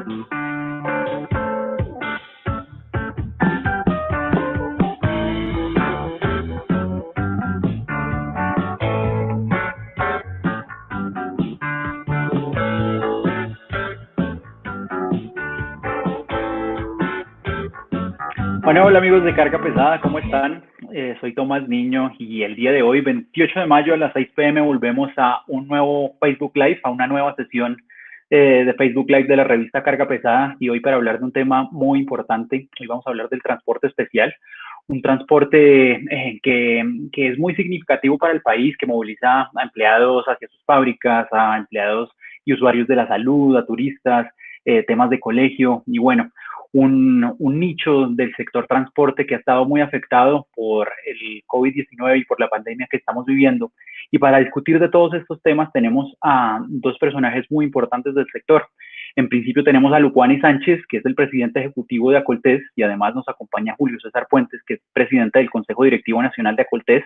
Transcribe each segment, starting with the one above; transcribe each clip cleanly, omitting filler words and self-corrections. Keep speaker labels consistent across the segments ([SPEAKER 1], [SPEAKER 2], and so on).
[SPEAKER 1] Bueno, hola amigos de Carga Pesada, ¿cómo están? Soy Tomás Niño y el día de hoy, 28 de mayo a las 6 p.m. volvemos a un nuevo Facebook Live, a una nueva sesión de Facebook Live de la revista Carga Pesada, y hoy para hablar de un tema muy importante. Hoy vamos a hablar del transporte especial, un transporte que es muy significativo para el país, que moviliza a empleados hacia sus fábricas, a empleados y usuarios de la salud, a turistas, temas de colegio y bueno, un nicho del sector transporte que ha estado muy afectado por el COVID-19 y por la pandemia que estamos viviendo. Y para discutir de todos estos temas tenemos a dos personajes muy importantes del sector. En principio tenemos a Lupuani Sánchez, que es el presidente ejecutivo de Acoltés, y además nos acompaña Julio César Puentes, que es presidente del Consejo Directivo Nacional de Acoltés.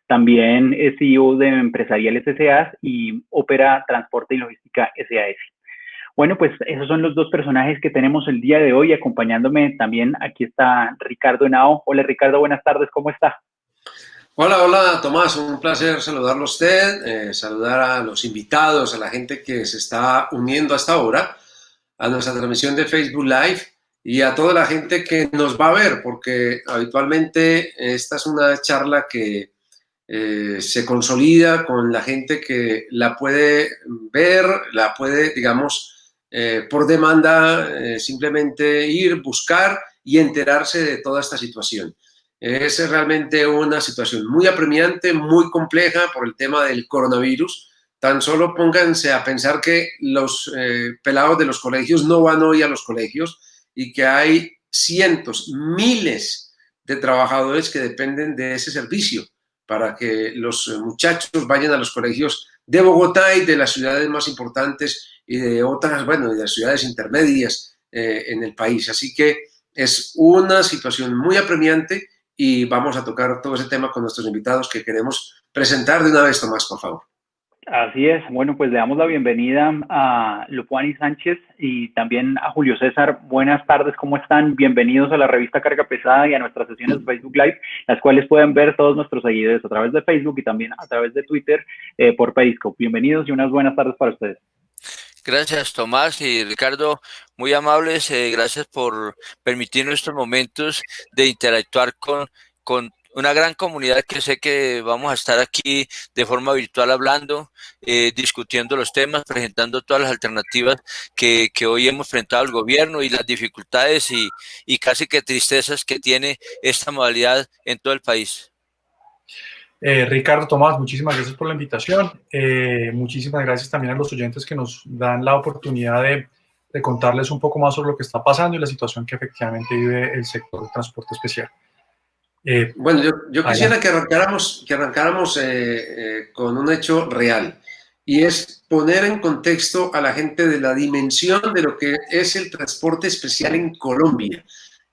[SPEAKER 1] También es CEO de Empresarial S.A. y Opera Transporte y Logística S.A.S. Bueno, pues esos son los dos personajes que tenemos el día de hoy. Acompañándome también aquí está Ricardo Henao. Hola Ricardo, buenas tardes, ¿cómo está?
[SPEAKER 2] Hola Tomás, un placer saludarlo a usted, saludar a los invitados, a la gente que se está uniendo hasta ahora a nuestra transmisión de Facebook Live y a toda la gente que nos va a ver, porque habitualmente esta es una charla que se consolida con la gente que la puede ver, la puede, digamos, por demanda, simplemente ir, buscar y enterarse de toda esta situación. Es realmente una situación muy apremiante, muy compleja por el tema del coronavirus. Tan solo pónganse a pensar que los pelados de los colegios no van hoy a los colegios y que hay cientos, miles de trabajadores que dependen de ese servicio para que los muchachos vayan a los colegios de Bogotá y de las ciudades más importantes y de otras, bueno, de las ciudades intermedias en el país. Así que es una situación muy apremiante y vamos a tocar todo ese tema con nuestros invitados que queremos presentar de una vez, Tomás, por favor.
[SPEAKER 1] Así es. Bueno, pues le damos la bienvenida a Lupuani Sánchez y también a Julio César. Buenas tardes, ¿cómo están? Bienvenidos a la revista Carga Pesada y a nuestras sesiones de Facebook Live, las cuales pueden ver todos nuestros seguidores a través de Facebook y también a través de Twitter por Periscope. Bienvenidos y unas buenas tardes para ustedes.
[SPEAKER 3] Gracias, Tomás y Ricardo, muy amables. Gracias por permitirnos estos momentos de interactuar con una gran comunidad que sé que vamos a estar aquí de forma virtual hablando, discutiendo los temas, presentando todas las alternativas que hoy hemos enfrentado al gobierno y las dificultades y casi que tristezas que tiene esta modalidad en todo el país.
[SPEAKER 4] Ricardo, Tomás, muchísimas gracias por la invitación. Muchísimas gracias también a los oyentes que nos dan la oportunidad de contarles un poco más sobre lo que está pasando y la situación que efectivamente vive el sector del transporte especial.
[SPEAKER 2] Bueno, yo quisiera que arrancáramos con un hecho real, y es poner en contexto a la gente de la dimensión de lo que es el transporte especial en Colombia,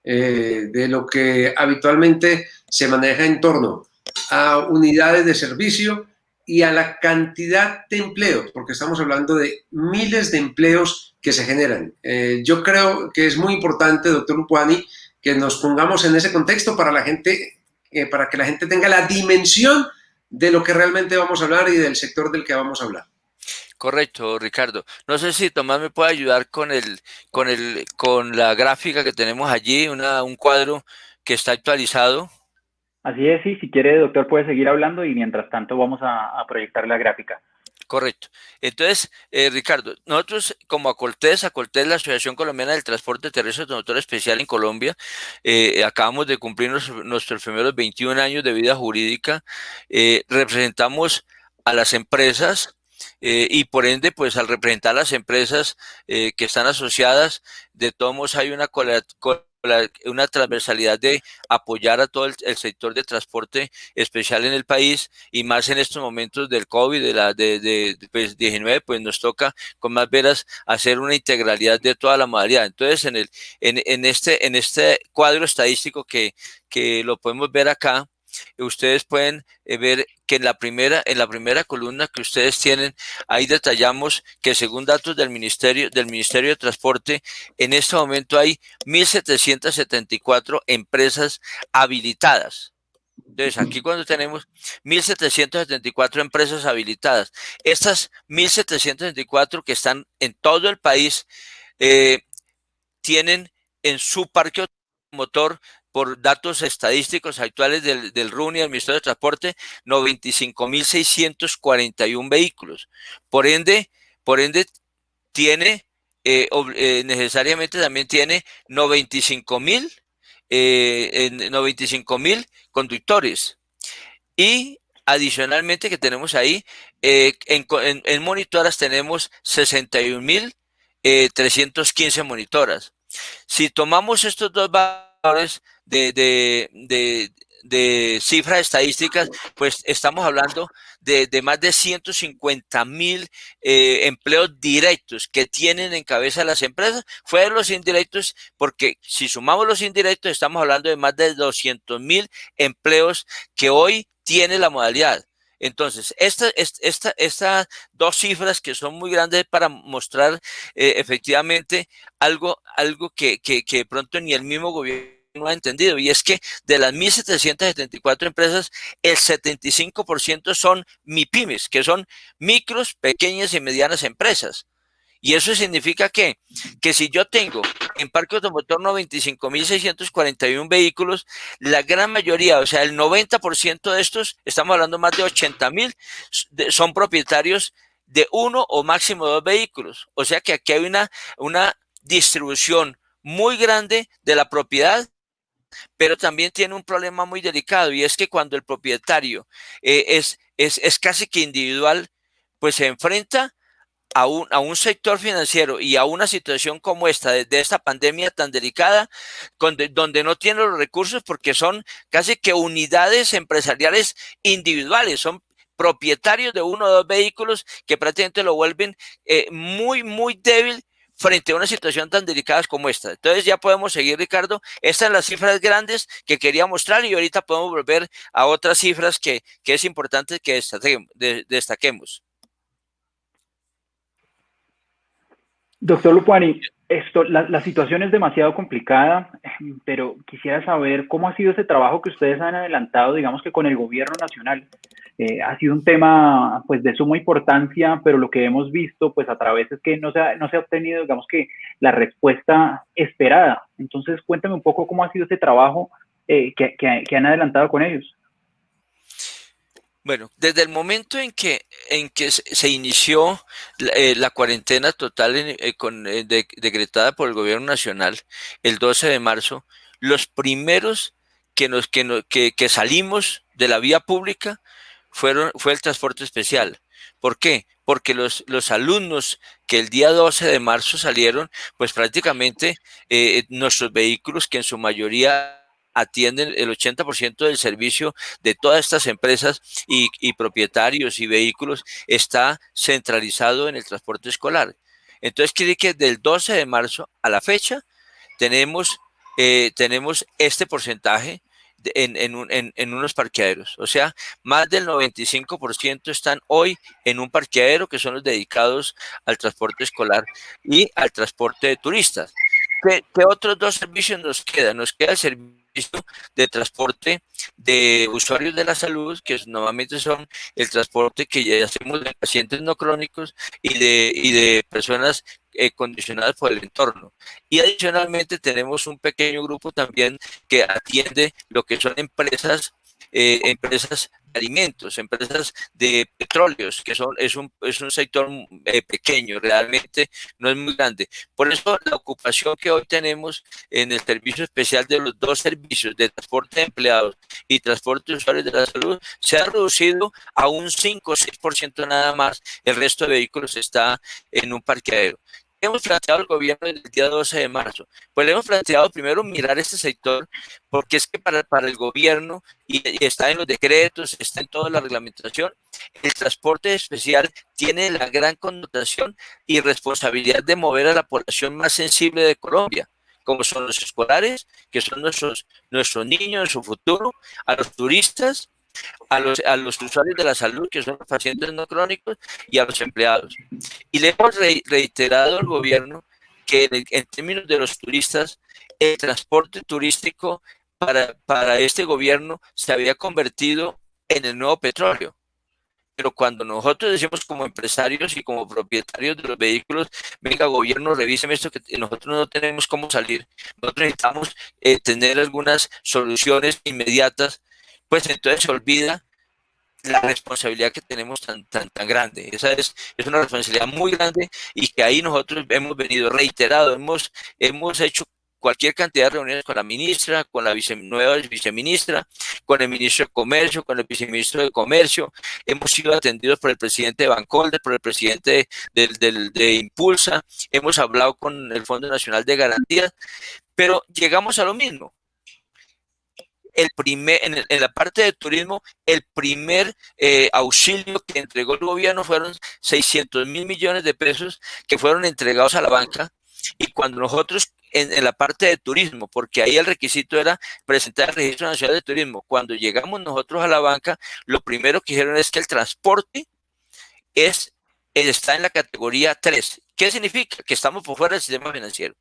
[SPEAKER 2] de lo que habitualmente se maneja en torno a unidades de servicio y a la cantidad de empleos, porque estamos hablando de miles de empleos que se generan. Yo creo que es muy importante, doctor Lupuani, que nos pongamos en ese contexto para la gente, para que la gente tenga la dimensión de lo que realmente vamos a hablar y del sector del que vamos a hablar.
[SPEAKER 3] Correcto, Ricardo. No sé si Tomás me puede ayudar con la gráfica que tenemos allí, un cuadro que está actualizado.
[SPEAKER 1] Así es, sí, si quiere, doctor, puede seguir hablando y mientras tanto vamos a proyectar la gráfica.
[SPEAKER 3] Correcto. Entonces, Ricardo, nosotros como Acoltés, la Asociación Colombiana del Transporte Terrestre Automotor Especial en Colombia, acabamos de cumplir nuestros primeros 21 años de vida jurídica. Representamos a las empresas y por ende, pues al representar a las empresas que están asociadas, de todos modos hay una transversalidad de apoyar a todo el sector de transporte especial en el país, y más en estos momentos del COVID, pues, 19, pues nos toca con más veras hacer una integralidad de toda la modalidad. Entonces, en este cuadro estadístico que lo podemos ver acá, ustedes pueden ver que en la primera columna que ustedes tienen, ahí detallamos que según datos del Ministerio de Transporte, en este momento hay 1.774 empresas habilitadas. Entonces, aquí cuando tenemos 1.774 empresas habilitadas, estas 1.774 que están en todo el país tienen en su parque automotor, por datos estadísticos actuales del RUNI, del Ministerio de Transporte, 95.641 vehículos. Por ende tiene, necesariamente también tiene 95.000 conductores. Y adicionalmente que tenemos ahí, en monitoras tenemos 61.315 monitoras. Si tomamos estos dos valores de cifras estadísticas, pues estamos hablando de más de 150.000 empleos directos que tienen en cabeza las empresas, fuera de los indirectos, porque si sumamos los indirectos estamos hablando de más de 200.000 empleos que hoy tiene la modalidad. Entonces, estas dos cifras que son muy grandes para mostrar efectivamente algo que de pronto ni el mismo gobierno ha entendido, y es que de las 1.774 empresas, el 75% son MIPYMES, que son micros, pequeñas y medianas empresas. Y eso significa que si yo tengo en parque automotor 95.641 vehículos, la gran mayoría, o sea, el 90% de estos, estamos hablando más de 80.000, son propietarios de uno o máximo dos vehículos. O sea que aquí hay una distribución muy grande de la propiedad, pero también tiene un problema muy delicado, y es que cuando el propietario es casi que individual, pues se enfrenta a un sector financiero y a una situación como esta, de esta pandemia tan delicada, donde no tiene los recursos porque son casi que unidades empresariales individuales, son propietarios de uno o dos vehículos que prácticamente lo vuelven muy, muy débil frente a una situación tan delicada como esta. Entonces ya podemos seguir, Ricardo. Estas son las cifras grandes que quería mostrar, y ahorita podemos volver a otras cifras que es importante que destaquemos.
[SPEAKER 1] Doctor Lupuani, la situación es demasiado complicada, pero quisiera saber cómo ha sido ese trabajo que ustedes han adelantado, digamos que con el gobierno nacional. Ha sido un tema pues de suma importancia, pero lo que hemos visto pues a través es que no se ha obtenido, digamos que la respuesta esperada. Entonces cuéntame un poco cómo ha sido ese trabajo que han adelantado con ellos.
[SPEAKER 3] Bueno, desde el momento en que se inició la cuarentena total decretada por el gobierno nacional, el 12 de marzo, los primeros que salimos de la vía pública fue el transporte especial. ¿Por qué? Porque los alumnos que el día 12 de marzo salieron, pues prácticamente nuestros vehículos, que en su mayoría atienden el 80% del servicio de todas estas empresas y propietarios y vehículos, está centralizado en el transporte escolar. Entonces quiere decir que del 12 de marzo a la fecha tenemos este porcentaje en unos parqueaderos. O sea, más del 95% están hoy en un parqueadero, que son los dedicados al transporte escolar y al transporte de turistas. ¿Qué otros dos servicios nos quedan? Nos queda el servicio de transporte de usuarios de la salud, que normalmente son el transporte que ya hacemos de pacientes no crónicos y de personas condicionadas por el entorno. Y adicionalmente tenemos un pequeño grupo también que atiende lo que son empresas de alimentos, empresas de petróleos, que es un sector pequeño, realmente no es muy grande. Por eso la ocupación que hoy tenemos en el servicio especial de los dos servicios de transporte de empleados y transporte de usuarios de la salud se ha reducido a un 5 o 6% nada más. El resto de vehículos está en un parqueadero. Hemos planteado al gobierno el día 12 de marzo? Pues le hemos planteado primero mirar este sector, porque es que para el gobierno, y está en los decretos, está en toda la reglamentación, el transporte especial tiene la gran connotación y responsabilidad de mover a la población más sensible de Colombia, como son los escolares, que son nuestros niños, su futuro, a los turistas a los usuarios de la salud, que son los pacientes no crónicos, y a los empleados. Y le hemos reiterado al gobierno que en términos de los turistas, el transporte turístico para este gobierno se había convertido en el nuevo petróleo. Pero cuando nosotros decimos como empresarios y como propietarios de los vehículos, venga gobierno, revíseme esto, que nosotros no tenemos cómo salir, nosotros necesitamos tener algunas soluciones inmediatas, pues entonces se olvida la responsabilidad que tenemos tan grande. Esa es una responsabilidad muy grande y que ahí nosotros hemos venido reiterado, hemos hecho cualquier cantidad de reuniones con la ministra, con la nueva viceministra, con el ministro de Comercio, con el viceministro de Comercio. Hemos sido atendidos por el presidente de Bancolder, por el presidente de Impulsa. Hemos hablado con el Fondo Nacional de Garantías, pero llegamos a lo mismo. En la parte de turismo, el primer auxilio que entregó el gobierno fueron 600.000 millones de pesos que fueron entregados a la banca. Y cuando nosotros en la parte de turismo, porque ahí el requisito era presentar el Registro Nacional de Turismo, cuando llegamos nosotros a la banca, lo primero que dijeron es que el transporte está en la categoría 3. ¿Qué significa? Que estamos por fuera del sistema financiero.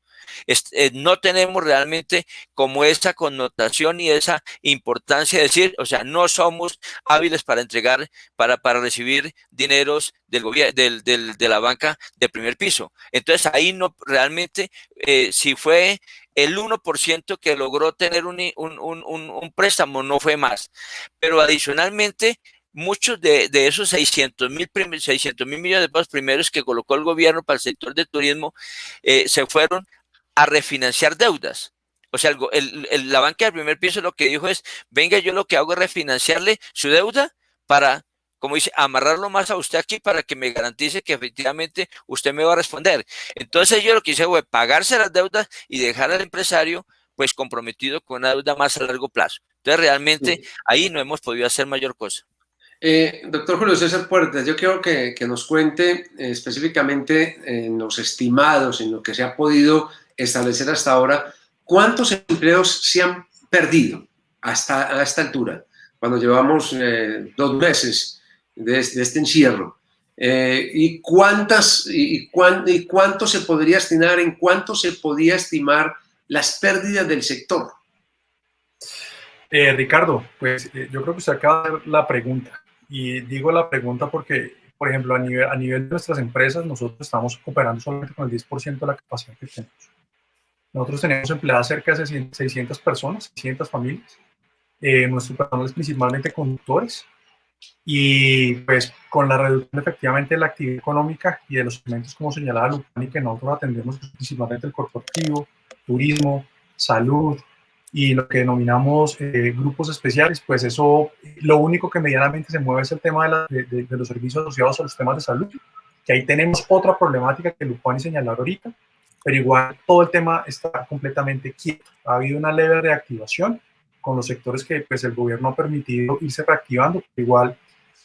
[SPEAKER 3] No tenemos realmente como esa connotación y esa importancia de decir, o sea, no somos hábiles para entregar, para recibir dineros del gobierno, de la banca de primer piso. Entonces ahí no realmente, si fue el 1% que logró tener un préstamo, no fue más. Pero adicionalmente, muchos de esos 600.000 millones de pesos primeros que colocó el gobierno para el sector de turismo se fueron a refinanciar deudas. O sea, la banca del primer piso lo que dijo es, venga, yo lo que hago es refinanciarle su deuda para, como dice, amarrarlo más a usted aquí para que me garantice que efectivamente usted me va a responder. Entonces yo lo que hice fue pagarse las deudas y dejar al empresario pues comprometido con una deuda más a largo plazo. Entonces realmente ahí no hemos podido hacer mayor cosa.
[SPEAKER 2] Doctor Julio César Puertas, yo quiero que nos cuente específicamente en los estimados, en lo que se ha podido establecer hasta ahora, cuántos empleos se han perdido hasta a esta altura, cuando llevamos 2 meses de este encierro, y cuánto se podría estimar, en cuánto se podía estimar las pérdidas del sector.
[SPEAKER 4] Ricardo, pues yo creo que usted acaba de dar la pregunta. Y digo la pregunta porque, por ejemplo, a nivel de nuestras empresas, nosotros estamos operando solamente con el 10% de la capacidad que tenemos. Nosotros tenemos empleadas cerca de 600 personas, 600 familias. Nuestro personal es principalmente conductores. Y pues con la reducción efectivamente de la actividad económica y de los segmentos como señalaba Lupani, que nosotros atendemos principalmente el corporativo, turismo, salud, y lo que denominamos grupos especiales, pues eso, lo único que medianamente se mueve es el tema de los servicios asociados a los temas de salud, que ahí tenemos otra problemática que Lupani señaló ahorita, pero igual todo el tema está completamente quieto. Ha habido una leve reactivación con los sectores que pues, el gobierno ha permitido irse reactivando, pero igual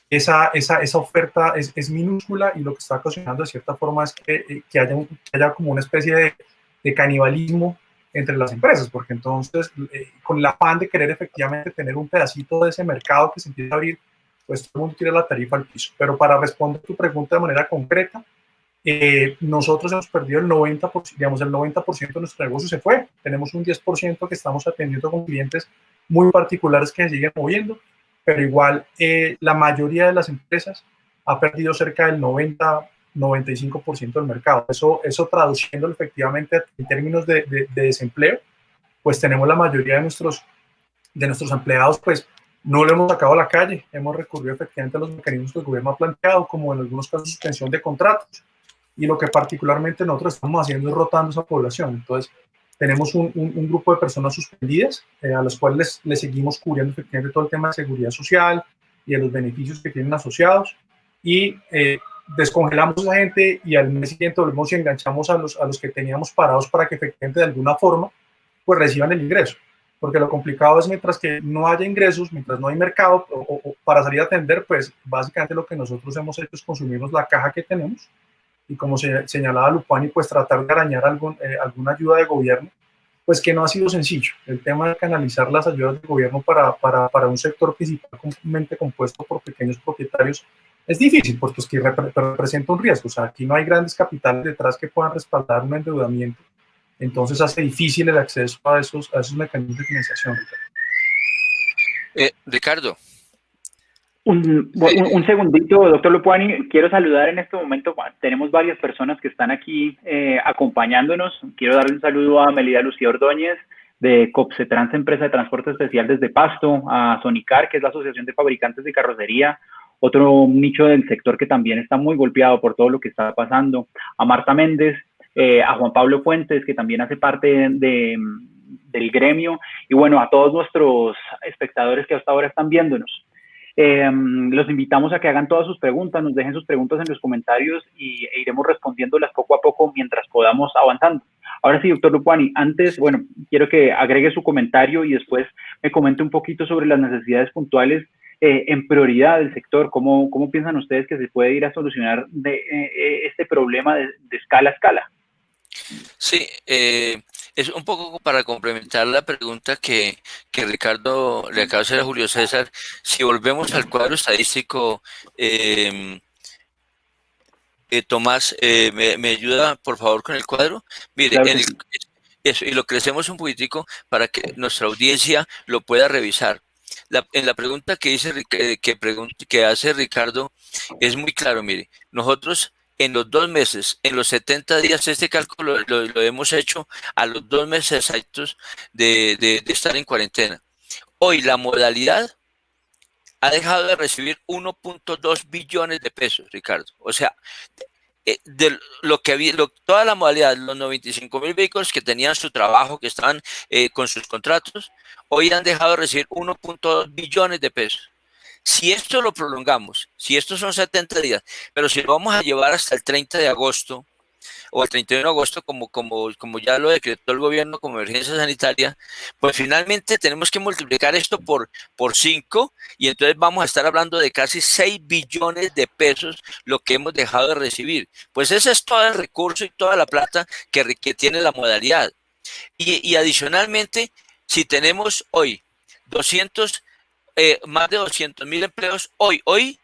[SPEAKER 4] esa oferta es minúscula y lo que está ocasionando de cierta forma es que haya como una especie de canibalismo entre las empresas, porque entonces con el afán de querer efectivamente tener un pedacito de ese mercado que se empieza a abrir, pues todo el mundo tira la tarifa al piso. Pero para responder tu pregunta de manera concreta, nosotros hemos perdido el 90%, digamos el 90% de nuestro negocio se fue. Tenemos un 10% que estamos atendiendo con clientes muy particulares que se siguen moviendo, pero igual la mayoría de las empresas ha perdido cerca del 95% del mercado. Eso traduciéndolo efectivamente en términos de desempleo, pues tenemos la mayoría de nuestros empleados, pues no lo hemos sacado a la calle, hemos recurrido efectivamente a los mecanismos que el gobierno ha planteado, como en algunos casos suspensión de contratos, y lo que particularmente nosotros estamos haciendo es rotando esa población. Entonces, tenemos un grupo de personas suspendidas, a las cuales les seguimos cubriendo efectivamente todo el tema de seguridad social y de los beneficios que tienen asociados, y descongelamos a esa gente y al mes siguiente volvemos y enganchamos a los que teníamos parados para que efectivamente de alguna forma pues reciban el ingreso, porque lo complicado es mientras que no haya ingresos, mientras no hay mercado o para salir a atender, pues básicamente lo que nosotros hemos hecho es consumirnos la caja que tenemos y como señalaba Lupani, pues tratar de arañar alguna ayuda de gobierno pues que no ha sido sencillo. El tema de canalizar las ayudas del gobierno para un sector principalmente compuesto por pequeños propietarios es difícil, porque pues, que representa un riesgo. O sea, aquí no hay grandes capitales detrás que puedan respaldar un endeudamiento. Entonces hace difícil el acceso a esos mecanismos de financiación.
[SPEAKER 3] Ricardo.
[SPEAKER 1] Un segundito, doctor Lopuani, quiero saludar en este momento, tenemos varias personas que están aquí acompañándonos. Quiero darle un saludo a Melida Lucía Ordóñez, de Copsetrans, empresa de transporte especial desde Pasto, a Sonicar, que es la Asociación de Fabricantes de Carrocería, otro nicho del sector que también está muy golpeado por todo lo que está pasando, a Marta Méndez, a Juan Pablo Fuentes, que también hace parte del gremio, y bueno, a todos nuestros espectadores que hasta ahora están viéndonos. Los invitamos a que hagan todas sus preguntas, nos dejen sus preguntas en los comentarios e iremos respondiéndolas poco a poco mientras podamos avanzando. Ahora sí, doctor Lopuani, antes, bueno, quiero que agregue su comentario y después me comente un poquito sobre las necesidades puntuales en prioridad del sector. ¿Cómo piensan ustedes que se puede ir a solucionar este problema de escala a escala?
[SPEAKER 3] Sí, es un poco para complementar la pregunta que Ricardo le acaba de hacer a Julio César. Si volvemos al cuadro estadístico, Tomás, ¿me ayuda por favor con el cuadro? Mire,
[SPEAKER 1] Claro,
[SPEAKER 3] eso, y lo crecemos un poquitico para que nuestra audiencia lo pueda revisar. En la pregunta que hace Ricardo es muy claro. Mire, nosotros en los 2 meses, en los 70 días, este cálculo lo hemos hecho a los 2 meses exactos de estar en cuarentena. Hoy la modalidad ha dejado de recibir 1.2 billones de pesos, Ricardo. O sea, de lo que había, toda la modalidad, los 95.000 vehículos que tenían su trabajo, que estaban con sus contratos, hoy han dejado de recibir 1.2 billones de pesos. Si esto lo prolongamos, si estos son 70 días, pero si lo vamos a llevar hasta el 30 de agosto o el 31 de agosto, como ya lo decretó el gobierno como emergencia sanitaria, pues finalmente tenemos que multiplicar esto por 5 y entonces vamos a estar hablando de casi 6 billones de pesos lo que hemos dejado de recibir. Pues ese es todo el recurso y toda la plata que tiene la modalidad. Y adicionalmente, si tenemos hoy más de 200.000 empleos, hoy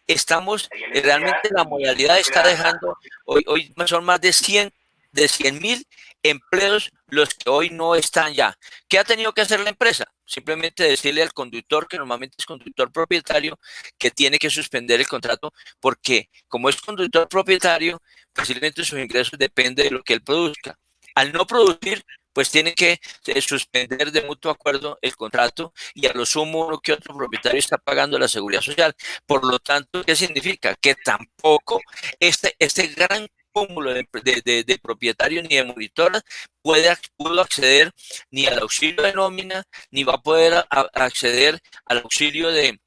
[SPEAKER 3] estamos, realmente la modalidad está dejando, hoy son más de 100.000 empleos los que hoy no están ya. ¿Qué ha tenido que hacer la empresa? Simplemente decirle al conductor, que normalmente es conductor propietario, que tiene que suspender el contrato, porque como es conductor propietario, posiblemente sus ingresos dependen de lo que él produzca. Al no producir, pues tiene que suspender de mutuo acuerdo el contrato y a lo sumo uno que otro propietario está pagando la seguridad social. Por lo tanto, ¿qué significa? Que tampoco este gran cúmulo de propietarios ni de monitoras pudo acceder ni al auxilio de nómina, ni va a poder acceder al auxilio de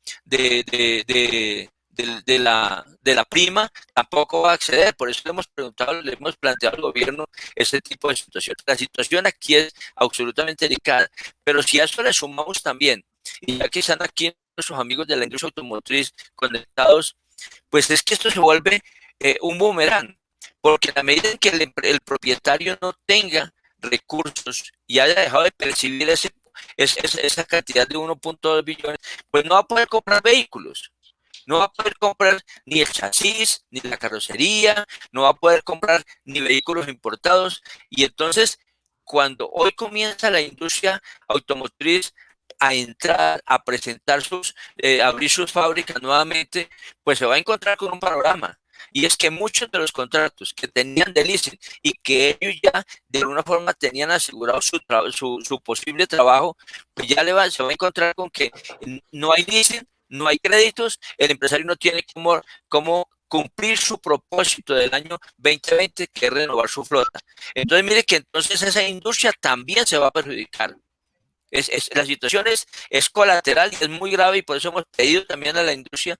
[SPEAKER 3] la prima, tampoco va a acceder. Por eso le hemos planteado al gobierno este tipo de situación. La situación aquí es absolutamente delicada, pero si a eso le sumamos también, y ya que están aquí nuestros amigos de la industria automotriz conectados, pues es que esto se vuelve un boomerang, porque a la medida en que el propietario no tenga recursos y haya dejado de percibir esa cantidad de 1.2 billones, pues no va a poder comprar vehículos. No va a poder comprar ni el chasis, ni la carrocería, no va a poder comprar ni vehículos importados. Y entonces, cuando hoy comienza la industria automotriz a entrar, a presentar abrir sus fábricas nuevamente, pues se va a encontrar con un panorama. Y es que muchos de los contratos que tenían de leasing y que ellos ya de alguna forma tenían asegurado su posible trabajo, pues ya se va a encontrar con que no hay leasing, no hay créditos, el empresario no tiene cómo cumplir su propósito del año 2020, que es renovar su flota. Entonces, mire que entonces esa industria también se va a perjudicar. La situación es colateral y es muy grave, y por eso hemos pedido también a la industria,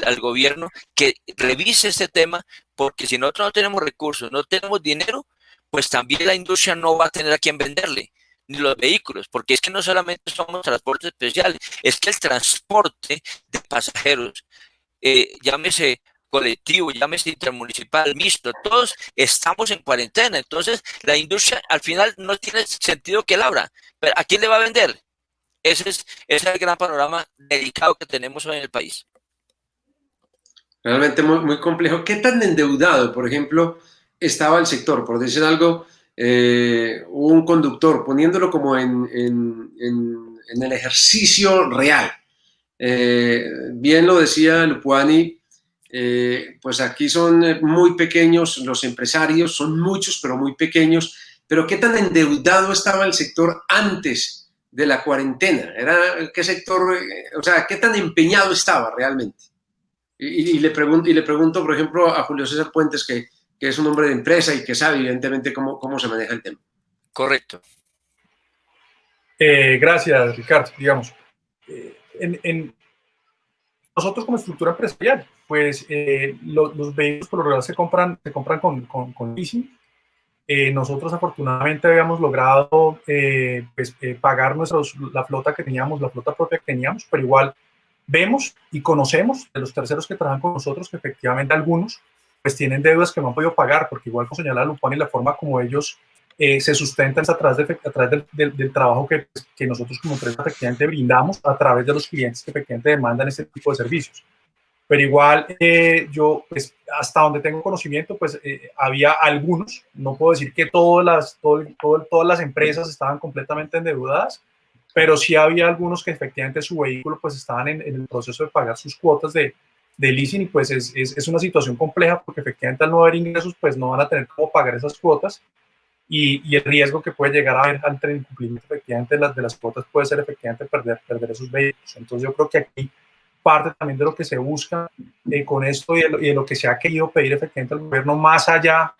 [SPEAKER 3] al gobierno, que revise este tema, porque si nosotros no tenemos recursos, no tenemos dinero, pues también la industria no va a tener a quién venderle, ni los vehículos, porque es que no solamente somos transporte especial, es que el transporte de pasajeros, llámese colectivo, llámese intermunicipal, mixto, todos estamos en cuarentena. Entonces, la industria al final no tiene sentido que la abra. Pero ¿a quién le va a vender? Ese es el gran panorama delicado que tenemos hoy en el país.
[SPEAKER 2] Realmente muy, muy complejo. ¿Qué tan endeudado, por ejemplo, estaba el sector? Por decir algo, un conductor, poniéndolo como en el ejercicio real. Bien lo decía Lupuani, pues aquí son muy pequeños los empresarios, son muchos, pero muy pequeños. Pero ¿qué tan endeudado estaba el sector antes de la cuarentena? ¿Qué sector, o sea, qué tan empeñado estaba realmente? Y le pregunto, por ejemplo, a Julio César Puentes, que es un hombre de empresa y que sabe evidentemente cómo se maneja el tema.
[SPEAKER 3] Correcto.
[SPEAKER 4] Gracias, Ricardo. Digamos, nosotros como estructura empresarial, pues los vehículos por lo general se compran con leasing. Nosotros afortunadamente habíamos logrado pagar la flota que teníamos, la flota propia que teníamos, pero igual vemos y conocemos de los terceros que trabajan con nosotros que efectivamente algunos pues tienen deudas que no han podido pagar, porque igual como señala Lupuani, la forma como ellos se sustentan es a través del trabajo que nosotros como empresa efectivamente brindamos a través de los clientes que efectivamente demandan este tipo de servicios. Pero igual yo, pues, hasta donde tengo conocimiento, pues había algunos, no puedo decir que todas las empresas estaban completamente endeudadas, pero sí había algunos que efectivamente su vehículo pues estaban en el proceso de pagar sus cuotas de leasing y pues es una situación compleja porque efectivamente al no haber ingresos pues no van a tener cómo pagar esas cuotas y el riesgo que puede llegar a haber ante el incumplimiento efectivamente de las cuotas puede ser efectivamente perder esos vehículos. Entonces yo creo que aquí parte también de lo que se busca con esto y de lo que se ha querido pedir efectivamente al gobierno, más allá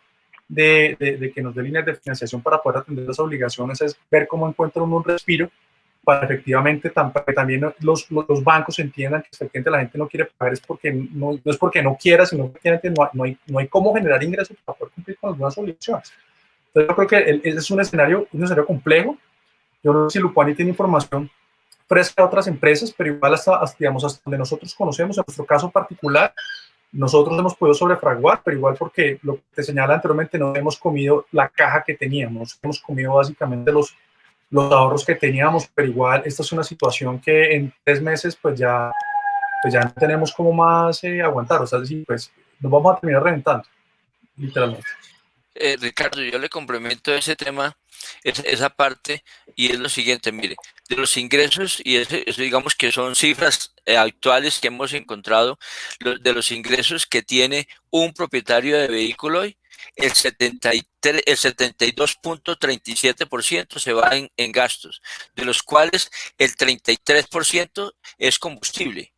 [SPEAKER 4] de que nos dé líneas de financiación para poder atender las obligaciones, es ver cómo encuentra uno un respiro para efectivamente para que también los bancos entiendan que efectivamente la gente no quiere pagar es porque no es porque no quiera, sino que no hay cómo generar ingresos para poder cumplir con algunas obligaciones. Entonces yo creo que ese es un escenario complejo. Yo no sé si Lupuani tiene información fresca a otras empresas, pero igual hasta donde nosotros conocemos, en nuestro caso particular, nosotros hemos podido sobrefraguar, pero igual porque lo que te señala anteriormente, no hemos comido la caja que teníamos, hemos comido básicamente los ahorros que teníamos, pero igual esta es una situación que en 3 meses pues ya no tenemos como más aguantar, o sea, es decir, pues nos vamos a terminar reventando, literalmente.
[SPEAKER 3] Ricardo, yo le complemento ese tema, esa parte, y es lo siguiente, mire, de los ingresos, y eso digamos que son cifras actuales que hemos encontrado, de los ingresos que tiene un propietario de vehículo hoy, el 72.37% se va en gastos, de los cuales el 33% es combustible.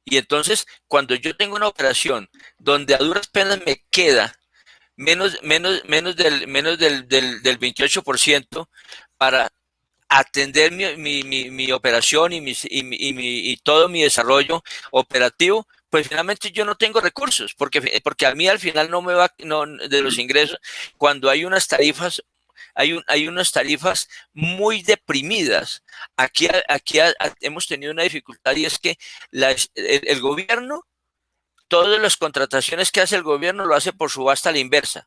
[SPEAKER 3] Y entonces, cuando yo tengo una operación donde a duras penas me queda menos del 28% para atender mi operación y todo mi desarrollo operativo, pues finalmente yo no tengo recursos, porque a mí al final no me va de los ingresos, cuando hay unas tarifas, hay unas tarifas muy deprimidas. Aquí hemos tenido una dificultad y es que el gobierno, todas las contrataciones que hace el gobierno lo hace por subasta a la inversa.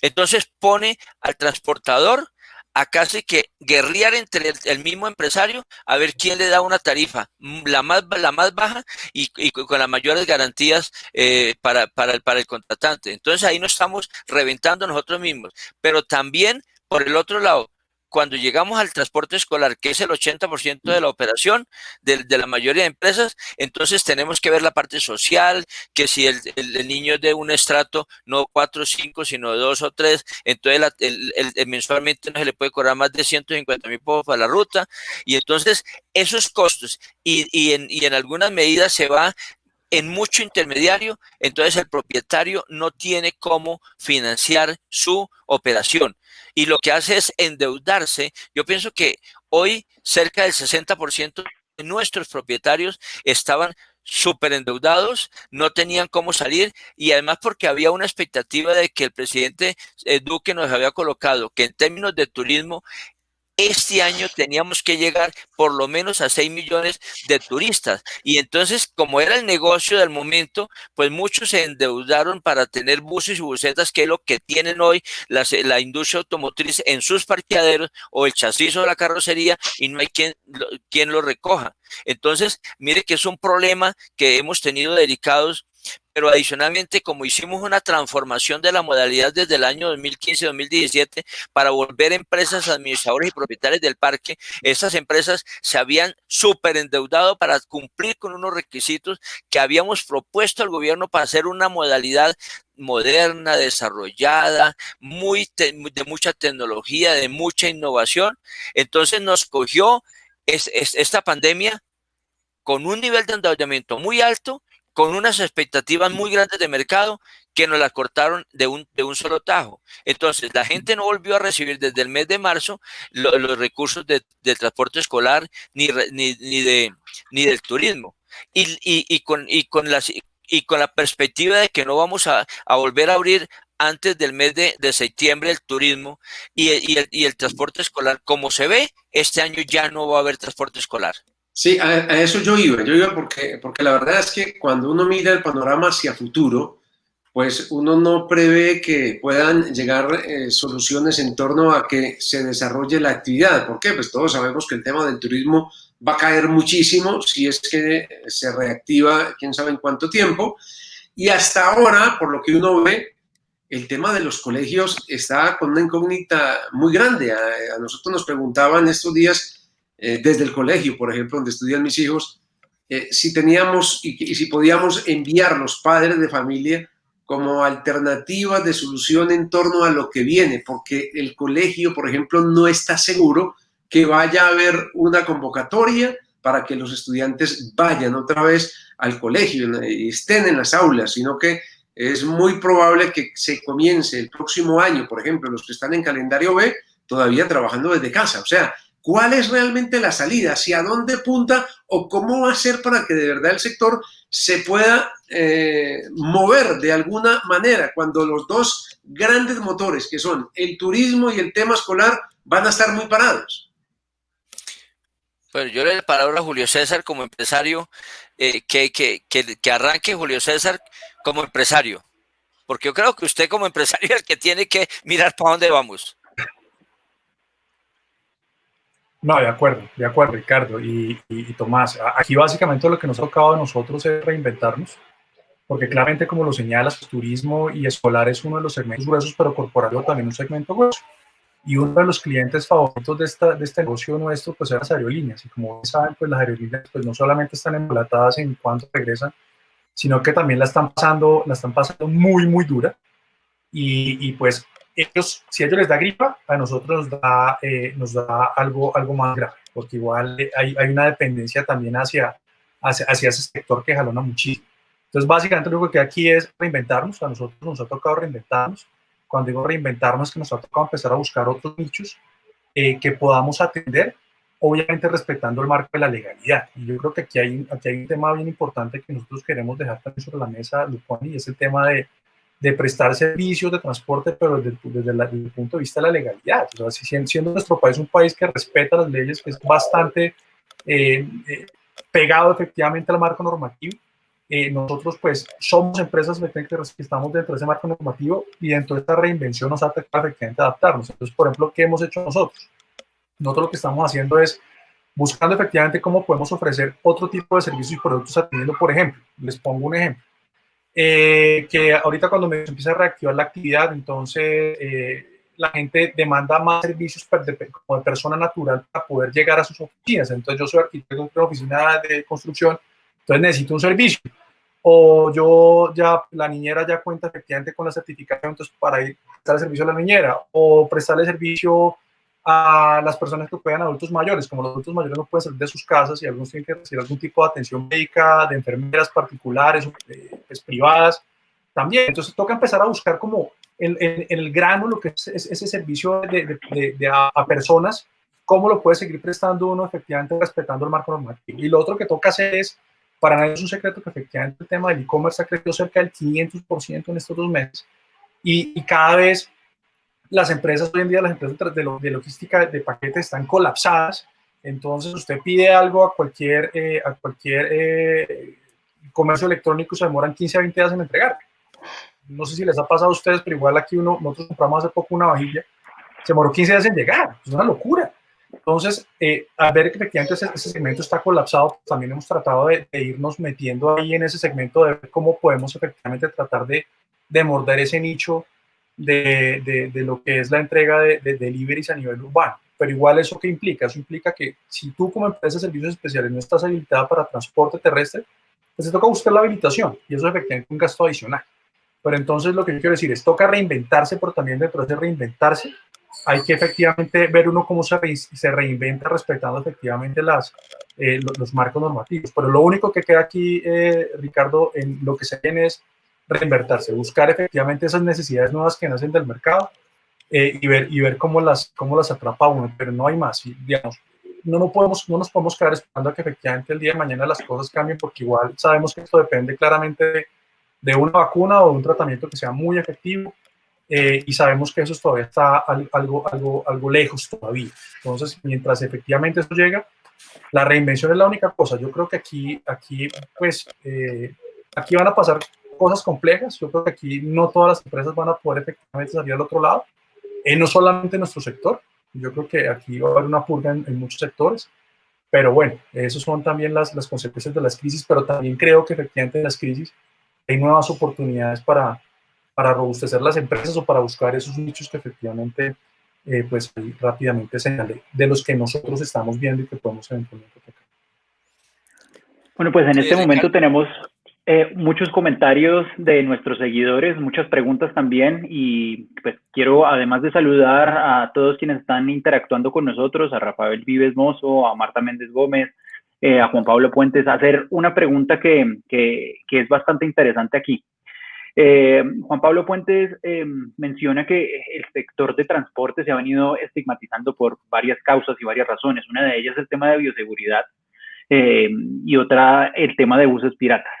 [SPEAKER 3] Entonces pone al transportador a casi que guerrear entre el mismo empresario a ver quién le da una tarifa la más baja y con las mayores garantías para el contratante. Entonces ahí nos estamos reventando nosotros mismos. Pero también, por el otro lado, cuando llegamos al transporte escolar, que es el 80% de la operación de la mayoría de empresas, entonces tenemos que ver la parte social, que si el niño es de un estrato, no 4 o 5, sino 2 o 3, entonces mensualmente no se le puede cobrar más de 150,000 pesos para la ruta, y entonces esos costos, y en algunas medidas se va en mucho intermediario, entonces el propietario no tiene cómo financiar su operación y lo que hace es endeudarse. Yo pienso que hoy cerca del 60% de nuestros propietarios estaban súper endeudados, no tenían cómo salir y además porque había una expectativa de que el presidente Duque nos había colocado que en términos de turismo este año teníamos que llegar por lo menos a 6 millones de turistas. Y entonces, como era el negocio del momento, pues muchos se endeudaron para tener buses y busetas, que es lo que tienen hoy la industria automotriz en sus parqueaderos, o el chasis o la carrocería, y no hay quien lo recoja. Entonces, mire que es un problema que hemos tenido delicados. Pero adicionalmente, como hicimos una transformación de la modalidad desde el año 2015-2017 para volver empresas administradores y propietarios del parque, estas empresas se habían súper endeudado para cumplir con unos requisitos que habíamos propuesto al gobierno para hacer una modalidad moderna, desarrollada, de mucha tecnología, de mucha innovación. Entonces nos cogió esta pandemia con un nivel de endeudamiento muy alto, con unas expectativas muy grandes de mercado, que nos la cortaron de un solo tajo. Entonces, la gente no volvió a recibir desde el mes de marzo los recursos de transporte escolar ni del turismo. Y con la perspectiva de que no vamos a volver a abrir antes del mes de septiembre el turismo y el transporte escolar, como se ve, este año ya no va a haber transporte escolar.
[SPEAKER 2] Sí, a eso yo iba porque la verdad es que cuando uno mira el panorama hacia futuro, pues uno no prevé que puedan llegar soluciones en torno a que se desarrolle la actividad. ¿Por qué? Pues todos sabemos que el tema del turismo va a caer muchísimo si es que se reactiva quién sabe en cuánto tiempo. Y hasta ahora, por lo que uno ve, el tema de los colegios está con una incógnita muy grande. A nosotros nos preguntaban estos días desde el colegio, por ejemplo, donde estudian mis hijos, si teníamos y si podíamos enviar los padres de familia como alternativas de solución en torno a lo que viene, porque el colegio, por ejemplo, no está seguro que vaya a haber una convocatoria para que los estudiantes vayan otra vez al colegio y estén en las aulas, sino que es muy probable que se comience el próximo año, por ejemplo, los que están en calendario B, todavía trabajando desde casa. O sea, ¿cuál es realmente la salida? ¿Hacia dónde punta? ¿O cómo va a ser para que de verdad el sector se pueda mover de alguna manera cuando los dos grandes motores, que son el turismo y el tema escolar, van a estar muy parados?
[SPEAKER 3] Bueno, yo le doy la palabra a Julio César como empresario, que arranque Julio César como empresario, porque yo creo que usted como empresario es el que tiene que mirar para dónde vamos.
[SPEAKER 4] No, de acuerdo, Ricardo y Tomás. Aquí básicamente lo que nos ha tocado a nosotros es reinventarnos, porque claramente, como lo señalas, turismo y escolar es uno de los segmentos gruesos, pero corporativo también un segmento grueso. Y uno de los clientes favoritos de este negocio nuestro, pues, eran las aerolíneas. Y como saben, pues las aerolíneas pues, no solamente están embolatadas en cuanto regresan, sino que también la están pasando muy, muy dura. Y pues ellos, si a ellos les da gripa, a nosotros nos da algo más grave, porque igual hay una dependencia también hacia ese sector que jalona muchísimo. Entonces, básicamente lo que aquí es reinventarnos. A nosotros nos ha tocado reinventarnos. Cuando digo reinventarnos, es que nos ha tocado empezar a buscar otros nichos que podamos atender, obviamente respetando el marco de la legalidad. Y yo creo que aquí hay un tema bien importante que nosotros queremos dejar también sobre la mesa, Luponi, y es el tema de prestar servicios de transporte, pero desde el punto de vista de la legalidad. O sea, siendo nuestro país un país que respeta las leyes, que es bastante pegado efectivamente al marco normativo, nosotros pues somos empresas que estamos dentro de ese marco normativo, y dentro de esta reinvención nos ha tocado efectivamente adaptarnos. Entonces, por ejemplo, ¿qué hemos hecho nosotros? Nosotros lo que estamos haciendo es buscando efectivamente cómo podemos ofrecer otro tipo de servicios y productos atendiendo, por ejemplo, les pongo un ejemplo. Que ahorita cuando me empieza a reactivar la actividad, entonces la gente demanda más servicios como de persona natural para poder llegar a sus oficinas. Entonces yo soy arquitecto de una oficina de construcción, entonces necesito un servicio. O la niñera ya cuenta efectivamente con la certificación, entonces para ir a prestarle servicio a la niñera, o prestarle servicio a las personas que cuidan adultos mayores. Como los adultos mayores no pueden salir de sus casas y algunos tienen que recibir algún tipo de atención médica de enfermeras particulares o pues, privadas también. Entonces toca empezar a buscar como en el grano lo que es ese servicio a personas, cómo lo puede seguir prestando uno efectivamente respetando el marco normativo. Y lo otro que toca hacer es, para nadie es un secreto que efectivamente el tema del e-commerce ha crecido cerca del 500% en estos 2 meses, y cada vez las empresas hoy en día, las empresas de logística de paquetes están colapsadas. Entonces usted pide algo a cualquier comercio electrónico, se demoran 15 a 20 días en entregar. No sé si les ha pasado a ustedes, pero igual aquí nosotros compramos hace poco una vajilla, se demoró 15 días en llegar, es una locura. Entonces, al ver que efectivamente ese segmento está colapsado, también hemos tratado de irnos metiendo ahí en ese segmento, de ver cómo podemos efectivamente tratar de morder ese nicho de lo que es la entrega de deliveries a nivel urbano. Pero igual, ¿eso qué implica? Eso implica que si tú como empresa de servicios especiales no estás habilitada para transporte terrestre, pues te toca buscar la habilitación y eso es efectivamente un gasto adicional. Pero entonces lo que yo quiero decir es, toca reinventarse, pero también dentro de ese reinventarse hay que efectivamente ver uno cómo se reinventa respetando efectivamente los marcos normativos. Pero lo único que queda aquí, Ricardo, en lo que se tiene es reinvertirse, buscar efectivamente esas necesidades nuevas que nacen del mercado y ver cómo las atrapa uno, pero no hay más. Y, digamos, no nos podemos quedar esperando a que efectivamente el día de mañana las cosas cambien, porque igual sabemos que esto depende claramente de una vacuna o de un tratamiento que sea muy efectivo. Y sabemos que eso todavía está algo lejos todavía. Entonces, mientras efectivamente eso llega, la reinvención es la única cosa. Yo creo que aquí van a pasar cosas complejas. Yo creo que aquí no todas las empresas van a poder efectivamente salir al otro lado, no solamente en nuestro sector. Yo creo que aquí va a haber una purga en muchos sectores. Pero bueno, esas son también las consecuencias de las crisis, pero también creo que efectivamente en las crisis hay nuevas oportunidades para robustecer las empresas o para buscar esos nichos que efectivamente pues rápidamente señalé, de los que nosotros estamos viendo y que podemos eventualmente tocar.
[SPEAKER 1] Bueno, pues en este momento tenemos muchos comentarios de nuestros seguidores, muchas preguntas también, y pues quiero, además de saludar a todos quienes están interactuando con nosotros, a Rafael Vives Mozo, a Marta Méndez Gómez, a Juan Pablo Puentes, hacer una pregunta que es bastante interesante aquí. Juan Pablo Puentes menciona que el sector de transporte se ha venido estigmatizando por varias causas y varias razones. Una de ellas es el tema de bioseguridad y otra el tema de buses piratas.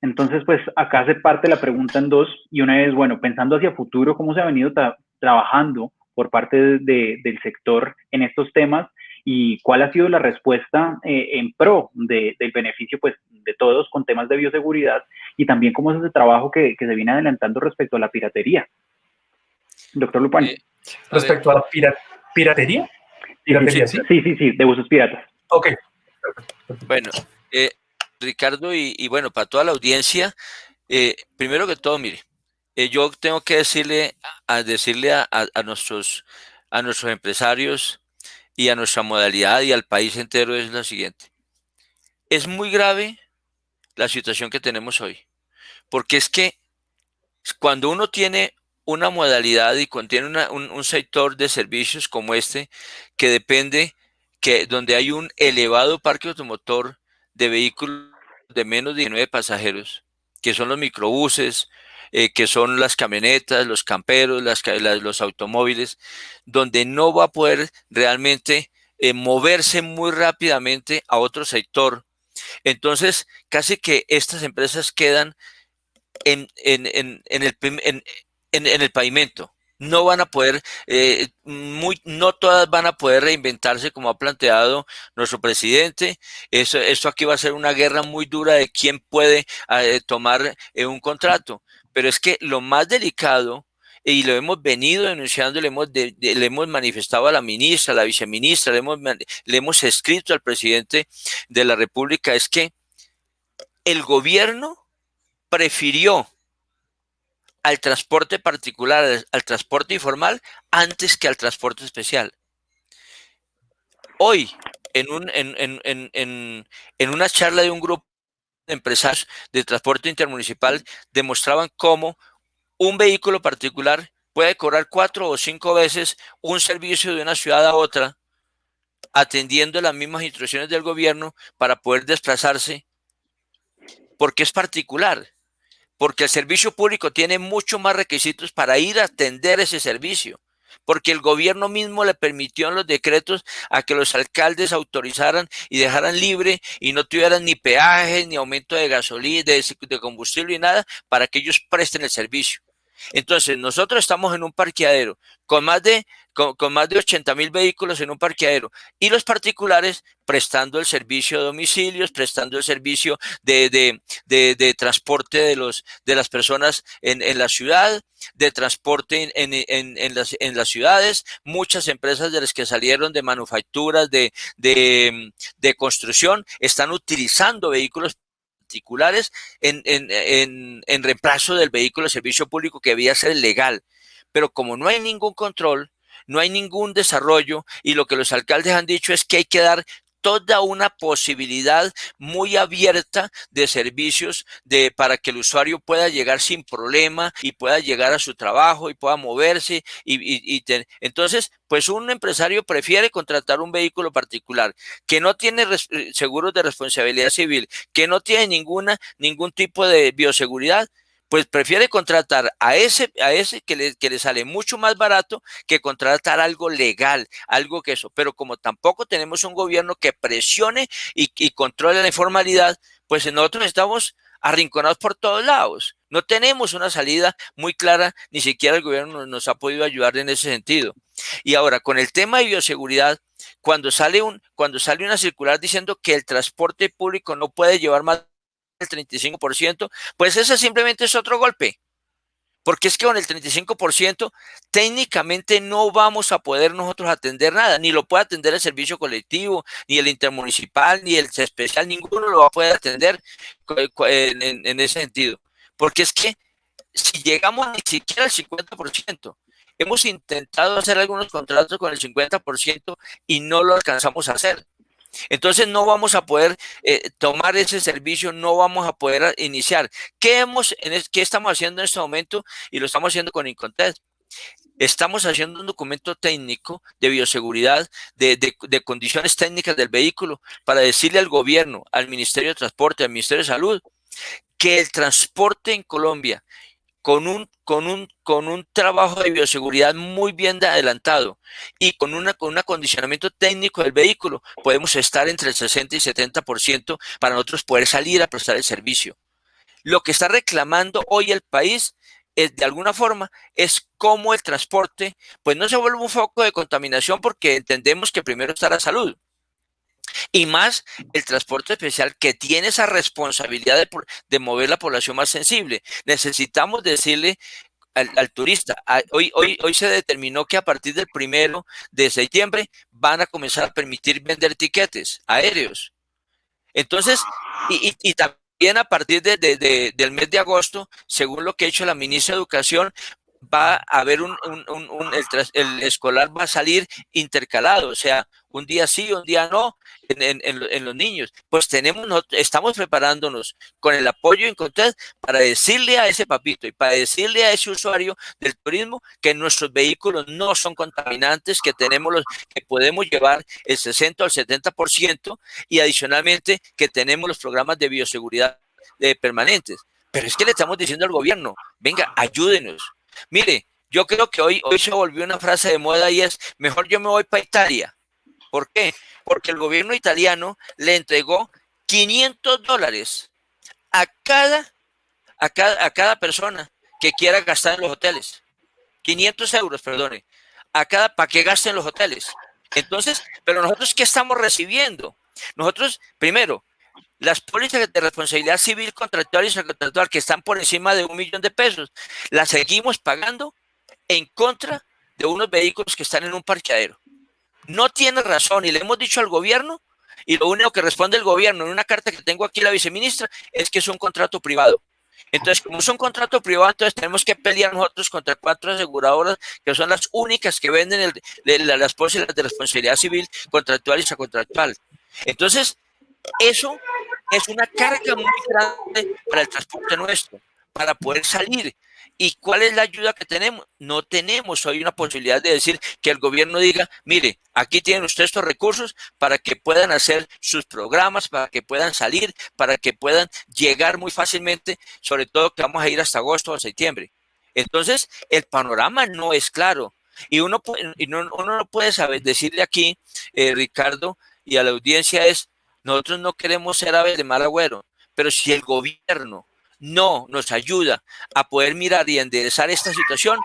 [SPEAKER 1] Entonces, pues acá se parte la pregunta en dos, y una es, bueno, pensando hacia futuro, ¿cómo se ha venido trabajando por parte del sector en estos temas? ¿Y cuál ha sido la respuesta en pro del beneficio pues, de todos con temas de bioseguridad? Y también cómo es ese trabajo que se viene adelantando respecto a la piratería. Doctor Lupán.
[SPEAKER 4] Respecto a la piratería. ¿Piratería,
[SPEAKER 1] sí, de buses piratas.
[SPEAKER 4] Ok.
[SPEAKER 3] Bueno, Ricardo, y bueno, para toda la audiencia, primero que todo, mire, yo tengo que decirle a nuestros empresarios y a nuestra modalidad y al país entero es la siguiente. Es muy grave la situación que tenemos hoy, porque es que cuando uno tiene una modalidad y contiene un sector de servicios como este, que depende, donde hay un elevado parque automotor de vehículos de menos de 19 pasajeros, que son los microbuses, que son las camionetas, los camperos, los automóviles, donde no va a poder realmente moverse muy rápidamente a otro sector. Entonces, casi que estas empresas quedan en el pavimento. No van a poder, no todas van a poder reinventarse como ha planteado nuestro presidente. Esto aquí va a ser una guerra muy dura de quién puede tomar un contrato. Pero es que lo más delicado, y lo hemos venido denunciando, le hemos manifestado a la ministra, a la viceministra, le hemos escrito al presidente de la República, es que el gobierno prefirió al transporte particular, al transporte informal, antes que al transporte especial. Hoy, en una charla de un grupo de empresarios de transporte intermunicipal, demostraban cómo un vehículo particular puede cobrar 4 o 5 veces un servicio de una ciudad a otra, atendiendo las mismas instrucciones del gobierno para poder desplazarse, porque es particular. Porque el servicio público tiene mucho más requisitos para ir a atender ese servicio, porque el gobierno mismo le permitió en los decretos a que los alcaldes autorizaran y dejaran libre y no tuvieran ni peajes, ni aumento de gasolina, de combustible, ni nada, para que ellos presten el servicio. Entonces, nosotros estamos en un parqueadero con más de 80.000 vehículos en un parqueadero y los particulares prestando el servicio de domicilios, prestando el servicio de transporte de las personas en la ciudad, de transporte en las ciudades. Muchas empresas de las que salieron de manufacturas, de construcción, están utilizando vehículos particulares en reemplazo del vehículo de servicio público que debía ser legal. Pero como no hay ningún control, no hay ningún desarrollo y lo que los alcaldes han dicho es que hay que dar toda una posibilidad muy abierta de servicios para que el usuario pueda llegar sin problema y pueda llegar a su trabajo y pueda moverse. Entonces, pues un empresario prefiere contratar un vehículo particular que no tiene seguros de responsabilidad civil, que no tiene ningún tipo de bioseguridad, pues prefiere contratar a ese que le sale mucho más barato que contratar algo legal, algo que eso. Pero como tampoco tenemos un gobierno que presione y controle la informalidad, pues nosotros estamos arrinconados por todos lados. No tenemos una salida muy clara, ni siquiera el gobierno nos ha podido ayudar en ese sentido. Y ahora, con el tema de bioseguridad, cuando sale una circular diciendo que el transporte público no puede llevar más el 35%, pues ese simplemente es otro golpe, porque es que con el 35% técnicamente no vamos a poder nosotros atender nada, ni lo puede atender el servicio colectivo, ni el intermunicipal, ni el especial, ninguno lo va a poder atender en ese sentido, porque es que si llegamos ni siquiera al 50%, hemos intentado hacer algunos contratos con el 50% y no lo alcanzamos a hacer. Entonces no vamos a poder tomar ese servicio, no vamos a poder iniciar. ¿Qué estamos haciendo en este momento? Y lo estamos haciendo con Incontest. Estamos haciendo un documento técnico de bioseguridad, de condiciones técnicas del vehículo, para decirle al gobierno, al Ministerio de Transporte, al Ministerio de Salud, que el transporte en Colombia, con un trabajo de bioseguridad muy bien adelantado y con un acondicionamiento técnico del vehículo, podemos estar entre el 60 y 70% para nosotros poder salir a prestar el servicio. Lo que está reclamando hoy el país es, de alguna forma, es cómo el transporte pues no se vuelve un foco de contaminación, porque entendemos que primero está la salud. Y más el transporte especial, que tiene esa responsabilidad de mover la población más sensible. Necesitamos decirle al turista, hoy se determinó que a partir del 1 de septiembre van a comenzar a permitir vender tiquetes aéreos. Entonces, y también a partir del mes de agosto, según lo que ha hecho la ministra de Educación, va a haber el escolar va a salir intercalado, o sea, un día sí, un día no, en los niños. Pues estamos preparándonos con el apoyo Incontest para decirle a ese papito y para decirle a ese usuario del turismo que nuestros vehículos no son contaminantes, que que podemos llevar el 60 o el 70% y adicionalmente que tenemos los programas de bioseguridad permanentes. Pero es que le estamos diciendo al gobierno, venga, ayúdenos. Mire, yo creo que hoy se volvió una frase de moda y es: mejor yo me voy para Italia. ¿Por qué? Porque el gobierno italiano le entregó $500 a cada persona que quiera gastar en los hoteles. 500 euros, perdone, para que gaste en los hoteles. Entonces, pero nosotros, ¿qué estamos recibiendo? Nosotros, primero, las pólizas de responsabilidad civil contractual y subcontractual, que están por encima de $1 millón, las seguimos pagando en contra de unos vehículos que están en un parqueadero. No tiene razón, y le hemos dicho al gobierno, y lo único que responde el gobierno en una carta que tengo aquí, la viceministra, es que es un contrato privado. Entonces, como es un contrato privado, entonces tenemos que pelear nosotros contra 4 aseguradoras que son las únicas que venden las pólizas de responsabilidad civil contractual y subcontractual. Entonces, eso es una carga muy grande para el transporte nuestro, para poder salir. ¿Y cuál es la ayuda que tenemos? No tenemos hoy una posibilidad de decir que el gobierno diga: mire, aquí tienen ustedes estos recursos para que puedan hacer sus programas, para que puedan salir, para que puedan llegar muy fácilmente, sobre todo que vamos a ir hasta agosto o septiembre. Entonces, el panorama no es claro. Y uno no puede saber decirle aquí, Ricardo, y a la audiencia es: nosotros no queremos ser aves de mal agüero, pero si el gobierno no nos ayuda a poder mirar y enderezar esta situación,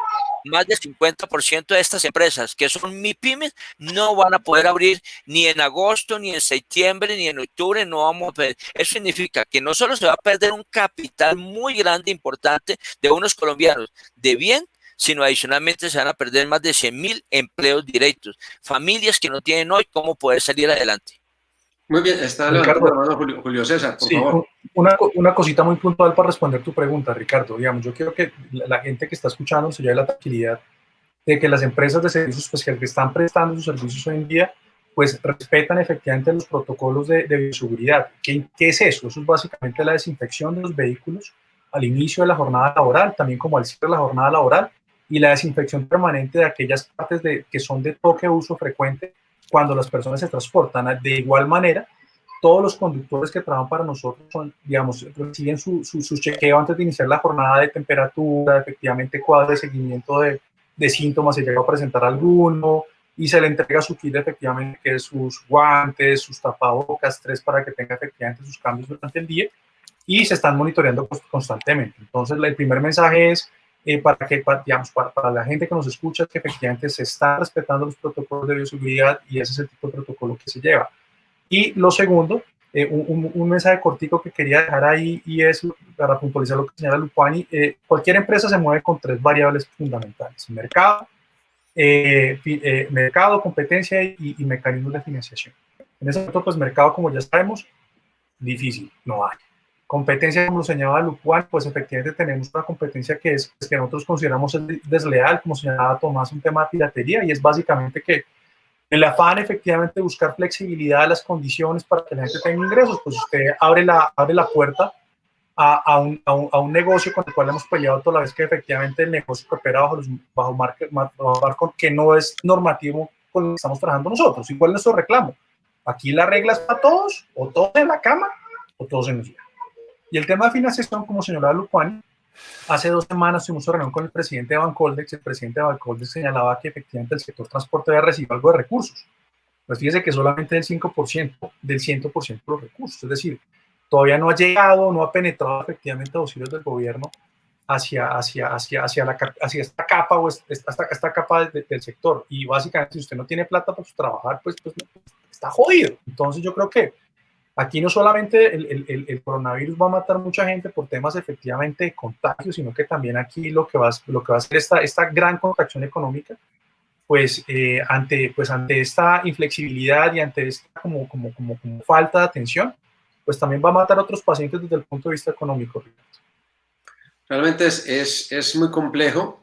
[SPEAKER 3] más del 50% de estas empresas que son MIPYMES no van a poder abrir ni en agosto, ni en septiembre, ni en octubre, no vamos a poder. Eso significa que no solo se va a perder un capital muy grande, importante, de unos colombianos de bien, sino adicionalmente se van a perder más de 100.000 empleos directos, familias que no tienen hoy cómo poder salir adelante.
[SPEAKER 2] Muy bien, está levantando
[SPEAKER 4] Ricardo,
[SPEAKER 2] la mano Julio César, por
[SPEAKER 4] sí,
[SPEAKER 2] favor.
[SPEAKER 4] una cosita muy puntual para responder tu pregunta, Ricardo. Digamos, yo quiero que la gente que está escuchando se lleve la tranquilidad de que las empresas de servicios especiales que están prestando sus servicios hoy en día, pues respetan efectivamente los protocolos de bioseguridad. ¿Qué es eso? Eso es básicamente la desinfección de los vehículos al inicio de la jornada laboral, también como al cierre de la jornada laboral, y la desinfección permanente de aquellas partes que son de toque o uso frecuente cuando las personas se transportan. De igual manera, todos los conductores que trabajan para nosotros son, digamos, reciben su chequeo antes de iniciar la jornada de temperatura, efectivamente cuadro de seguimiento de síntomas, si llega a presentar alguno, y se le entrega su kit efectivamente, que es sus guantes, sus tapabocas, 3 para que tenga efectivamente sus cambios durante el día, y se están monitoreando constantemente. Entonces, el primer mensaje es digamos, para la gente que nos escucha, que efectivamente se están respetando los protocolos de bioseguridad y ese es el tipo de protocolo que se lleva. Y lo segundo, un mensaje cortico que quería dejar ahí y es para puntualizar lo que señala Lupani, cualquier empresa se mueve con 3 variables fundamentales: mercado, competencia y mecanismos de financiación. En ese momento, pues mercado, como ya sabemos, difícil, no hay. Competencia, como lo señalaba Lupani, pues efectivamente tenemos una competencia que nosotros consideramos desleal, como señalaba Tomás, un tema de piratería, y es básicamente que el afán efectivamente de buscar flexibilidad de las condiciones para que la gente tenga ingresos, pues usted abre la puerta a un negocio con el cual hemos peleado toda la vez, que efectivamente el negocio que opera bajo marco que no es normativo con el que estamos trabajando nosotros. Igual nuestro reclamo. Aquí la regla es para todos, o todos en la cama, o todos en el cielo. Y el tema de financiación, como señalaba Lupani, hace 2 semanas tuvimos una reunión con el presidente de Bancoldex. El presidente de Bancoldex señalaba que efectivamente el sector transporte había recibido algo de recursos. Pues fíjese que solamente el 5% del 100% de los recursos. Es decir, todavía no ha llegado, no ha penetrado efectivamente a auxilios del gobierno hacia esta capa o esta capa del sector. Y básicamente, si usted no tiene plata para trabajar, pues está jodido. Entonces yo creo que aquí no solamente el coronavirus va a matar mucha gente por temas efectivamente de contagio, sino que también aquí lo que va a hacer esta gran contracción económica, pues, ante esta inflexibilidad y ante esta como falta de atención, pues también va a matar a otros pacientes desde el punto de vista económico.
[SPEAKER 2] Realmente es muy complejo.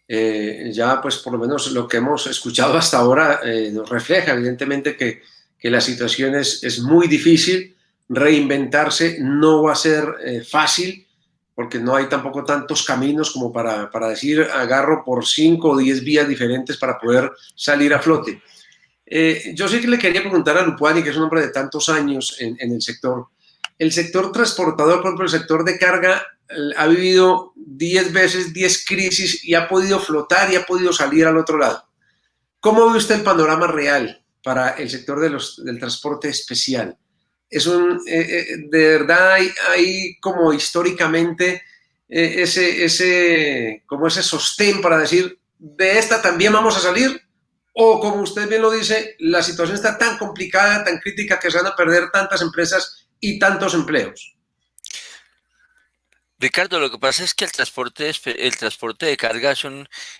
[SPEAKER 2] Ya pues por lo menos lo que hemos escuchado hasta ahora nos refleja evidentemente que la situación es muy difícil. Reinventarse no va a ser fácil, porque no hay tampoco tantos caminos como para decir agarro por 5 o 10 vías diferentes para poder salir a flote. Yo sí que le quería preguntar a Lupani, que es un hombre de tantos años en el sector. El sector transportador, por ejemplo, el sector de carga, ha vivido 10 veces 10 crisis y ha podido flotar y ha podido salir al otro lado. ¿Cómo ve usted el panorama real para el sector del transporte especial? De verdad hay como históricamente como ese sostén para decir, de esta también vamos a salir, o como usted bien lo dice, la situación está tan complicada, tan crítica, que se van a perder tantas empresas y tantos empleos.
[SPEAKER 3] Ricardo, lo que pasa es que el transporte de carga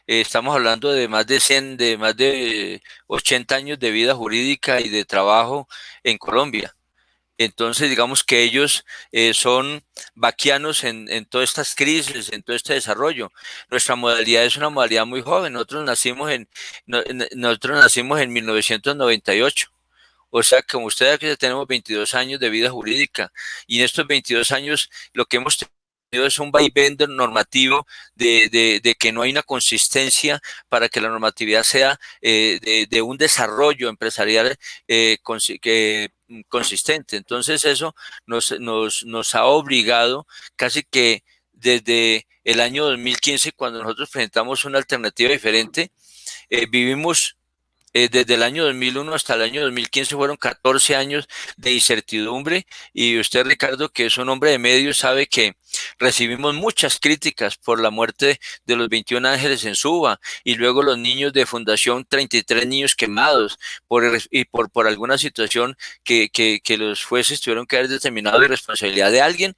[SPEAKER 3] estamos hablando de más de 80 años de vida jurídica y de trabajo en Colombia. Entonces, digamos que ellos son vaquianos en todas estas crisis, en todo este desarrollo. Nuestra modalidad es una modalidad muy joven. Nosotros nacimos en 1998. O sea, como usted aquí tenemos 22 años de vida jurídica, y en estos 22 años lo que hemos tenido es un vaivén normativo de que no hay una consistencia para que la normatividad sea de un desarrollo empresarial consistente. Entonces eso nos ha obligado casi que desde el año 2015, cuando nosotros presentamos una alternativa diferente, vivimos desde el año 2001 hasta el año 2015, fueron 14 años de incertidumbre, y usted, Ricardo, que es un hombre de medios, sabe que recibimos muchas críticas por la muerte de los 21 ángeles en Suba y luego los niños de Fundación 33 niños quemados por alguna situación que los jueces tuvieron que haber determinado de responsabilidad de alguien,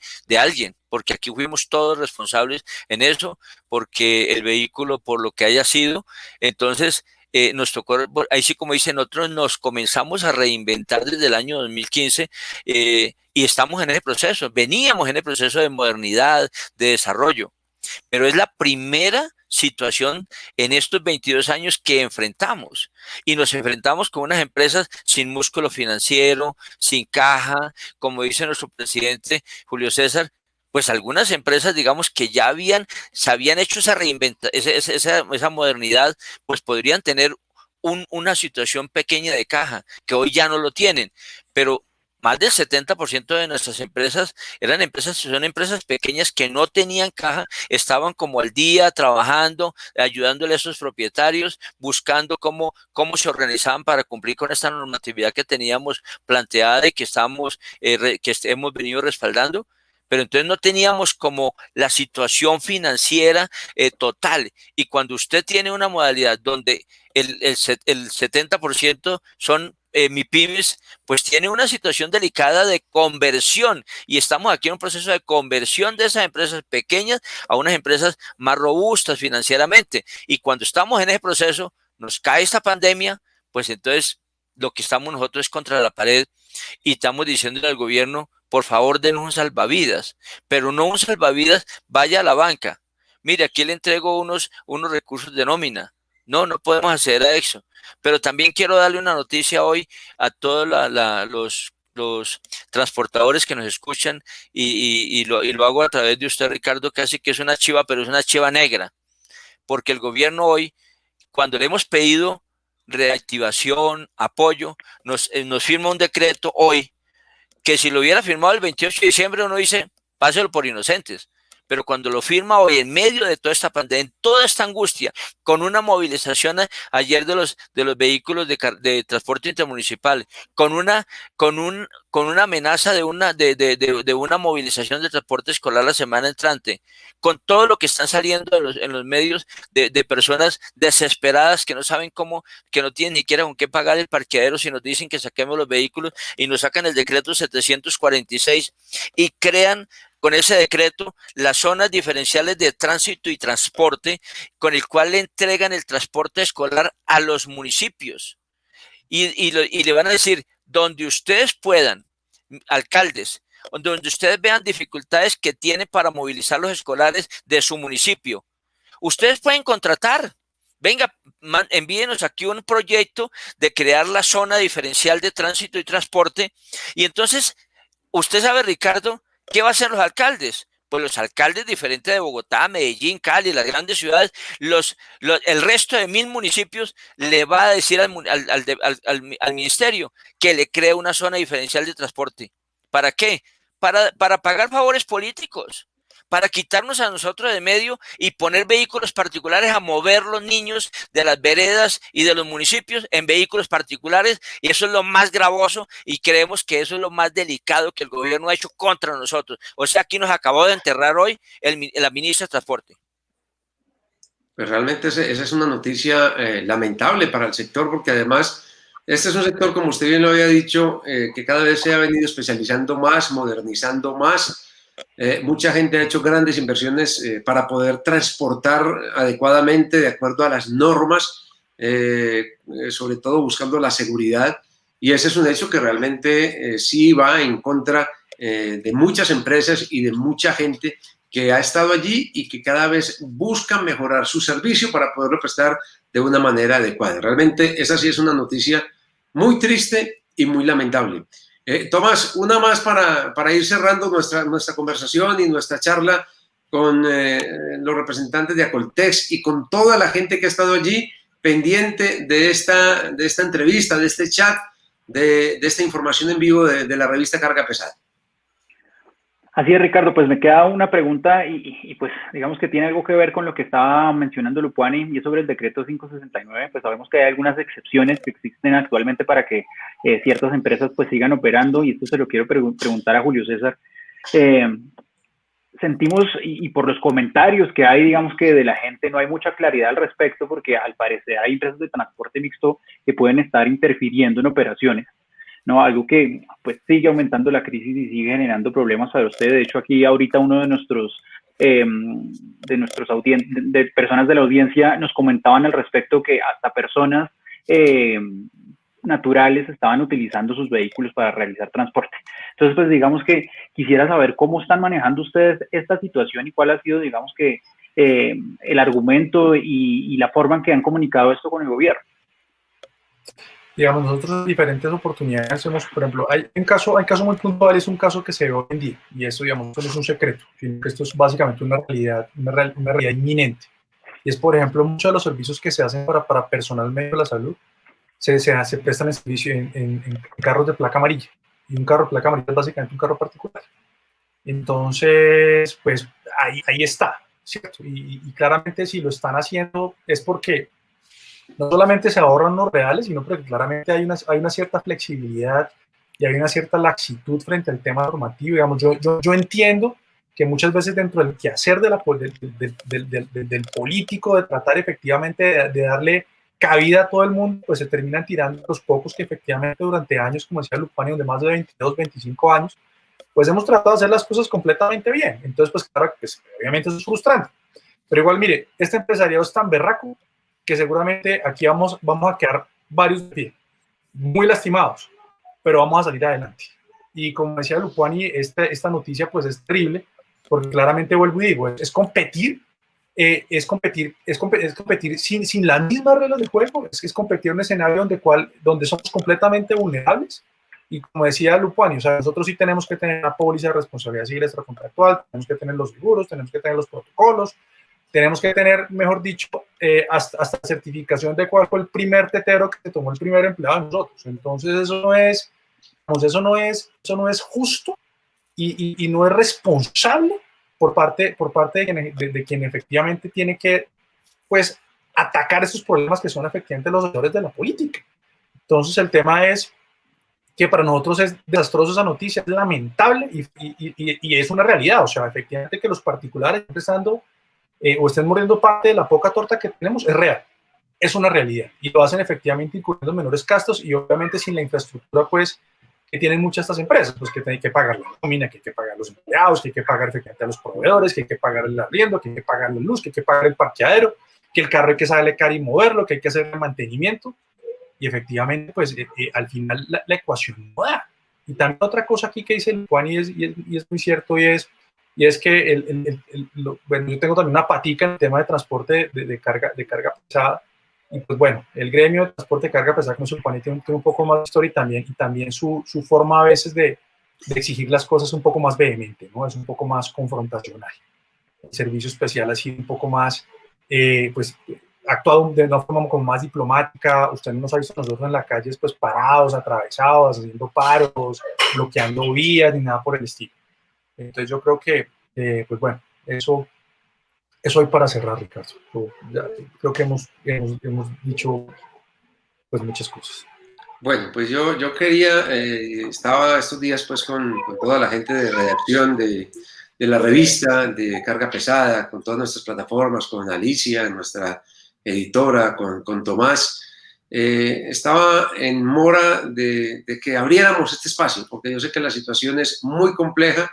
[SPEAKER 3] porque aquí fuimos todos responsables en eso, porque el vehículo, por lo que haya sido, entonces nos tocó, ahí sí como dicen otros, nos comenzamos a reinventar desde el año 2015 y estamos en ese proceso, veníamos en el proceso de modernidad, de desarrollo, pero es la primera situación en estos 22 años que enfrentamos y nos enfrentamos con unas empresas sin músculo financiero, sin caja, como dice nuestro presidente Julio César, pues algunas empresas, digamos, que ya se habían hecho esa modernidad, pues podrían tener una situación pequeña de caja, que hoy ya no lo tienen, pero más del 70% de nuestras empresas son empresas pequeñas que no tenían caja, estaban como al día trabajando, ayudándole a esos propietarios, buscando cómo se organizaban para cumplir con esta normatividad que teníamos planteada y que hemos venido respaldando. Pero entonces no teníamos como la situación financiera total. Y cuando usted tiene una modalidad donde el 70% son MIPYMES, pues tiene una situación delicada de conversión y estamos aquí en un proceso de conversión de esas empresas pequeñas a unas empresas más robustas financieramente. Y cuando estamos en ese proceso, nos cae esta pandemia, pues entonces lo que estamos nosotros es contra la pared y estamos diciéndole al gobierno, por favor, denos un salvavidas, pero no un salvavidas, vaya a la banca. Mire, aquí le entrego unos recursos de nómina. No podemos hacer eso. Pero también quiero darle una noticia hoy a todos los transportadores que nos escuchan y lo hago a través de usted, Ricardo, casi que es una chiva, pero es una chiva negra, porque el gobierno hoy, cuando le hemos pedido reactivación, apoyo, nos firma un decreto hoy que si lo hubiera firmado el 28 de diciembre uno dice, páselo por inocentes. Pero cuando lo firma hoy en medio de toda esta pandemia, en toda esta angustia, con una movilización ayer de los vehículos de transporte intermunicipal, con una amenaza de una movilización de transporte escolar la semana entrante, con todo lo que están saliendo en los medios de personas desesperadas que no saben cómo, que no tienen ni siquiera con qué pagar el parqueadero si nos dicen que saquemos los vehículos y nos sacan el decreto 746 y crean con ese decreto las zonas diferenciales de tránsito y transporte con el cual le entregan el transporte escolar a los municipios y le van a decir, donde ustedes puedan, alcaldes, donde ustedes vean dificultades que tienen para movilizar los escolares de su municipio, ustedes pueden contratar. Venga, envíenos aquí un proyecto de crear la zona diferencial de tránsito y transporte y entonces, usted sabe, Ricardo, ¿qué va a hacer los alcaldes? Pues los alcaldes diferentes de Bogotá, Medellín, Cali, las grandes ciudades, el resto de 1000 municipios le va a decir al ministerio que le cree una zona diferencial de transporte. ¿Para qué? Para pagar favores políticos, para quitarnos a nosotros de medio y poner vehículos particulares a mover los niños de las veredas y de los municipios en vehículos particulares, y eso es lo más gravoso y creemos que eso es lo más delicado que el gobierno ha hecho contra nosotros. O sea, aquí nos acabó de enterrar hoy la ministra de Transporte.
[SPEAKER 2] Pues realmente esa es una noticia lamentable para el sector, porque además este es un sector, como usted bien lo había dicho, que cada vez se ha venido especializando más, modernizando más. Mucha gente ha hecho grandes inversiones para poder transportar adecuadamente, de acuerdo a las normas, sobre todo buscando la seguridad. Y ese es un hecho que realmente sí va en contra de muchas empresas y de mucha gente que ha estado allí y que cada vez buscan mejorar su servicio para poderlo prestar de una manera adecuada. Realmente esa sí es una noticia muy triste y muy lamentable. Tomás, una más para ir cerrando nuestra conversación y nuestra charla con los representantes de Acoltex y con toda la gente que ha estado allí pendiente de esta entrevista, de este chat, de esta información en vivo de la revista Carga Pesada.
[SPEAKER 1] Así es, Ricardo, pues me queda una pregunta y pues digamos que tiene algo que ver con lo que estaba mencionando Lupuani y es sobre el decreto 569. Pues sabemos que hay algunas excepciones que existen actualmente para que ciertas empresas pues sigan operando y esto se lo quiero preguntar a Julio César. sentimos, y por los comentarios que hay, digamos que de la gente no hay mucha claridad al respecto, porque al parecer hay empresas de transporte mixto que pueden estar interfiriendo en operaciones, ¿no? Algo que pues sigue aumentando la crisis y sigue generando problemas para ustedes. De hecho, aquí ahorita uno de nuestros de personas de la audiencia nos comentaban al respecto que hasta personas naturales estaban utilizando sus vehículos para realizar transporte. Entonces, pues digamos que quisiera saber cómo están manejando ustedes esta situación y cuál ha sido, digamos que, el argumento y la forma en que han comunicado esto con el gobierno.
[SPEAKER 4] Digamos, nosotros en diferentes oportunidades hemos, por ejemplo, hay caso muy puntual, es un caso que se ve hoy en día, y eso, digamos, no es un secreto, sino que esto es básicamente una realidad inminente. Y es, por ejemplo, muchos de los servicios que se hacen para personal médico de la salud se prestan en servicio en carros de placa amarilla. Y un carro de placa amarilla es básicamente un carro particular. Entonces, pues ahí está, ¿cierto? Y claramente si lo están haciendo es porque no solamente se ahorran los reales, sino porque claramente hay una cierta flexibilidad y hay una cierta laxitud frente al tema normativo. Digamos, yo entiendo que muchas veces dentro del quehacer del político, de tratar efectivamente de darle cabida a todo el mundo, pues se terminan tirando los pocos que efectivamente durante años, como decía Lupani, de más de 22, 25 años, pues hemos tratado de hacer las cosas completamente bien. Entonces, pues claro, pues, obviamente eso es frustrante. Pero igual, mire, este empresariado es tan berraco que seguramente aquí vamos a quedar varios de pie, muy lastimados, pero vamos a salir adelante. Y como decía Lupani, esta noticia pues es terrible, porque claramente vuelvo y digo, es competir sin las mismas reglas de juego, es competir en un escenario donde somos completamente vulnerables. Y como decía Lupani, o sea, nosotros sí tenemos que tener una póliza de responsabilidad civil extracontractual, tenemos que tener los seguros, tenemos que tener los protocolos, tenemos que tener, mejor dicho, hasta certificación de cuál fue el primer tetero que tomó el primer empleado de nosotros. Entonces eso no es justo y no es responsable por parte de quien efectivamente tiene que, pues, atacar esos problemas que son efectivamente los errores de la política. Entonces el tema es que para nosotros es desastroso esa noticia, es lamentable y es una realidad. O sea, efectivamente que los particulares empezando o estén muriendo parte de la poca torta que tenemos es real, es una realidad y lo hacen efectivamente incurriendo en menores gastos y obviamente sin la infraestructura pues que tienen muchas estas empresas, pues que tienen que pagar la nómina, que hay que pagar a los empleados, que hay que pagar efectivamente a los proveedores, que hay que pagar el arriendo, que hay que pagar la luz, que hay que pagar el parqueadero, que el carro hay que saberle caro y moverlo, que hay que hacer el mantenimiento y efectivamente pues al final la ecuación no da. Y también otra cosa aquí que dice el Juan y es muy cierto y es que bueno, yo tengo también una patica en el tema de transporte de carga pesada. Y pues bueno, el gremio de transporte de carga pesada, como se supone, tiene un poco más de historia y también su forma a veces de exigir las cosas un poco más vehemente, ¿no? Es un poco más confrontacional. El servicio especial ha sido un poco más, pues, actuado de una forma como más diplomática. Usted no nos ha visto nosotros en la calle, pues, parados, atravesados, haciendo paros, bloqueando vías, ni nada por el estilo. Entonces yo creo que, pues bueno, eso hay para cerrar, Ricardo. Creo que hemos dicho pues muchas cosas.
[SPEAKER 2] Bueno, pues yo quería, estaba estos días pues con toda la gente de redacción de la revista de Carga Pesada, con todas nuestras plataformas, con Alicia, nuestra editora, con Tomás. Estaba en mora de que abriéramos este espacio, porque yo sé que la situación es muy compleja.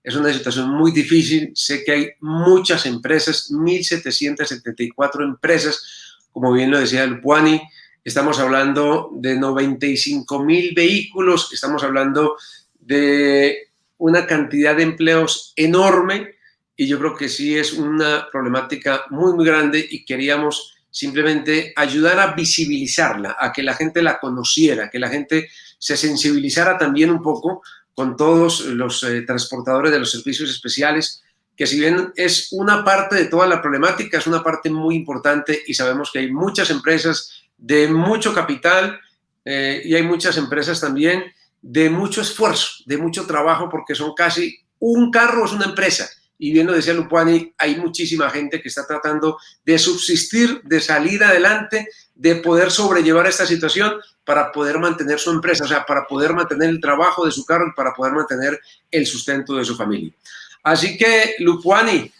[SPEAKER 2] Es una situación muy difícil. Sé que hay muchas empresas, 1.774 empresas, como bien lo decía Lupani. Estamos hablando de 95.000 vehículos, estamos hablando de una cantidad de empleos enorme y yo creo que sí es una problemática muy, muy grande y queríamos simplemente ayudar a visibilizarla, a que la gente la conociera, que la gente se sensibilizara también un poco con todos los transportadores de los servicios especiales, que si bien es una parte de toda la problemática, es una parte muy importante y sabemos que hay muchas empresas de mucho capital y hay muchas empresas también de mucho esfuerzo, de mucho trabajo, porque son casi un carro es una empresa. Y bien lo decía Lupani, hay muchísima gente que está tratando de subsistir, de salir adelante, de poder sobrellevar esta situación para poder mantener su empresa, o sea, para poder mantener el trabajo de su carro y para poder mantener el sustento de su familia. Así que, Lupuani,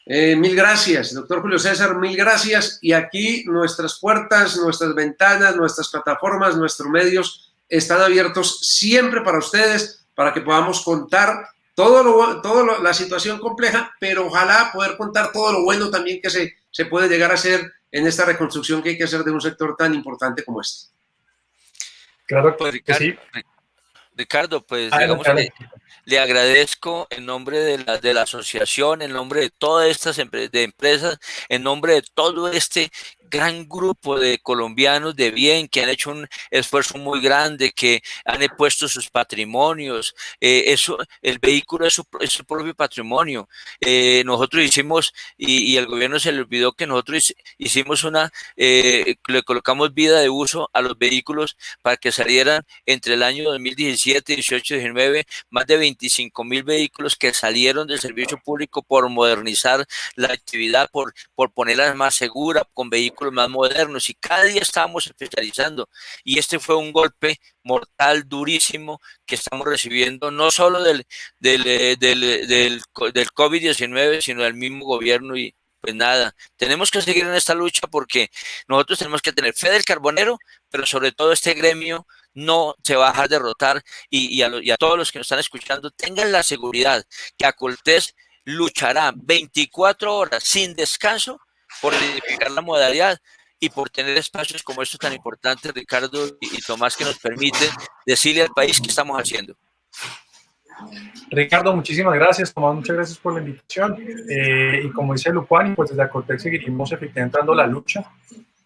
[SPEAKER 2] mil gracias. Doctor Julio César, mil gracias. Y aquí nuestras puertas, nuestras ventanas, nuestras plataformas, nuestros medios están abiertos siempre para ustedes, para que podamos contar la situación compleja, pero ojalá poder contar todo lo bueno también que se puede llegar a hacer en esta reconstrucción que hay que hacer de un sector tan importante como este.
[SPEAKER 4] Claro
[SPEAKER 3] Pues
[SPEAKER 4] que sí.
[SPEAKER 3] Ricardo, pues
[SPEAKER 4] Adelante,
[SPEAKER 3] digamos que le agradezco en nombre de la asociación, en nombre de todas estas empresas, en nombre de todo este gran grupo de colombianos de bien que han hecho un esfuerzo muy grande, que han puesto sus patrimonios. El vehículo es su propio patrimonio. Nosotros hicimos, y el gobierno se le olvidó que nosotros hicimos le colocamos vida de uso a los vehículos para que salieran entre el año 2017, 18 y 19, más de 25.000 vehículos que salieron del servicio público por modernizar la actividad, por ponerla más segura, con vehículos más modernos, y cada día estábamos especializando, y este fue un golpe mortal durísimo que estamos recibiendo, no solo del COVID-19, sino del mismo gobierno. Y pues nada, tenemos que seguir en esta lucha porque nosotros tenemos que tener fe del carbonero, pero sobre todo este gremio no se va a dejar derrotar, y a todos los que nos están escuchando, tengan la seguridad que Acoltés luchará 24 horas sin descanso por identificar la modalidad y por tener espacios como estos tan importantes, Ricardo y Tomás, que nos permiten decirle al país qué estamos haciendo.
[SPEAKER 4] Ricardo, muchísimas gracias. Tomás, muchas gracias por la invitación. Y como dice Lupuani, pues desde Acoltec seguiremos efectivamente dando la lucha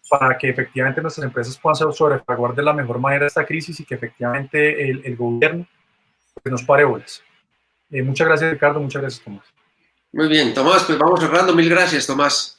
[SPEAKER 4] para que efectivamente nuestras empresas puedan sobrepagar de la mejor manera esta crisis y que efectivamente el gobierno pues, nos pare bolas. Muchas gracias, Ricardo. Muchas gracias, Tomás.
[SPEAKER 2] Muy bien, Tomás, pues vamos cerrando. Mil gracias, Tomás.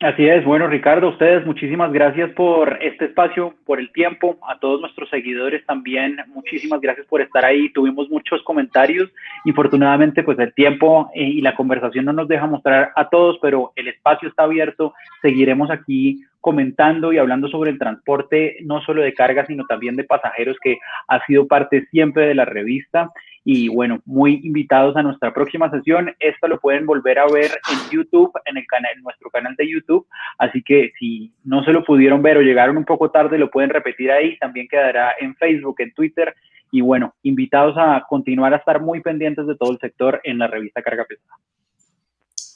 [SPEAKER 1] Así es. Bueno, Ricardo, a ustedes muchísimas gracias por este espacio, por el tiempo. A todos nuestros seguidores también, muchísimas gracias por estar ahí. Tuvimos muchos comentarios. Infortunadamente, pues el tiempo y la conversación no nos deja mostrar a todos, pero el espacio está abierto. Seguiremos aquí comentando y hablando sobre el transporte, no solo de carga, sino también de pasajeros, que ha sido parte siempre de la revista. Y bueno, muy invitados a nuestra próxima sesión. Esto lo pueden volver a ver en YouTube, en nuestro canal de YouTube. Así que si no se lo pudieron ver o llegaron un poco tarde, lo pueden repetir ahí. También quedará en Facebook, en Twitter. Y bueno, invitados a continuar a estar muy pendientes de todo el sector en la revista Carga Pesada.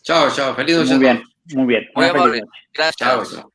[SPEAKER 2] Chao, chao. Feliz noche.
[SPEAKER 1] Muy bien, muy bien.
[SPEAKER 3] Muy amable.
[SPEAKER 1] Feliz noche.
[SPEAKER 3] Gracias.
[SPEAKER 2] Chao, chao.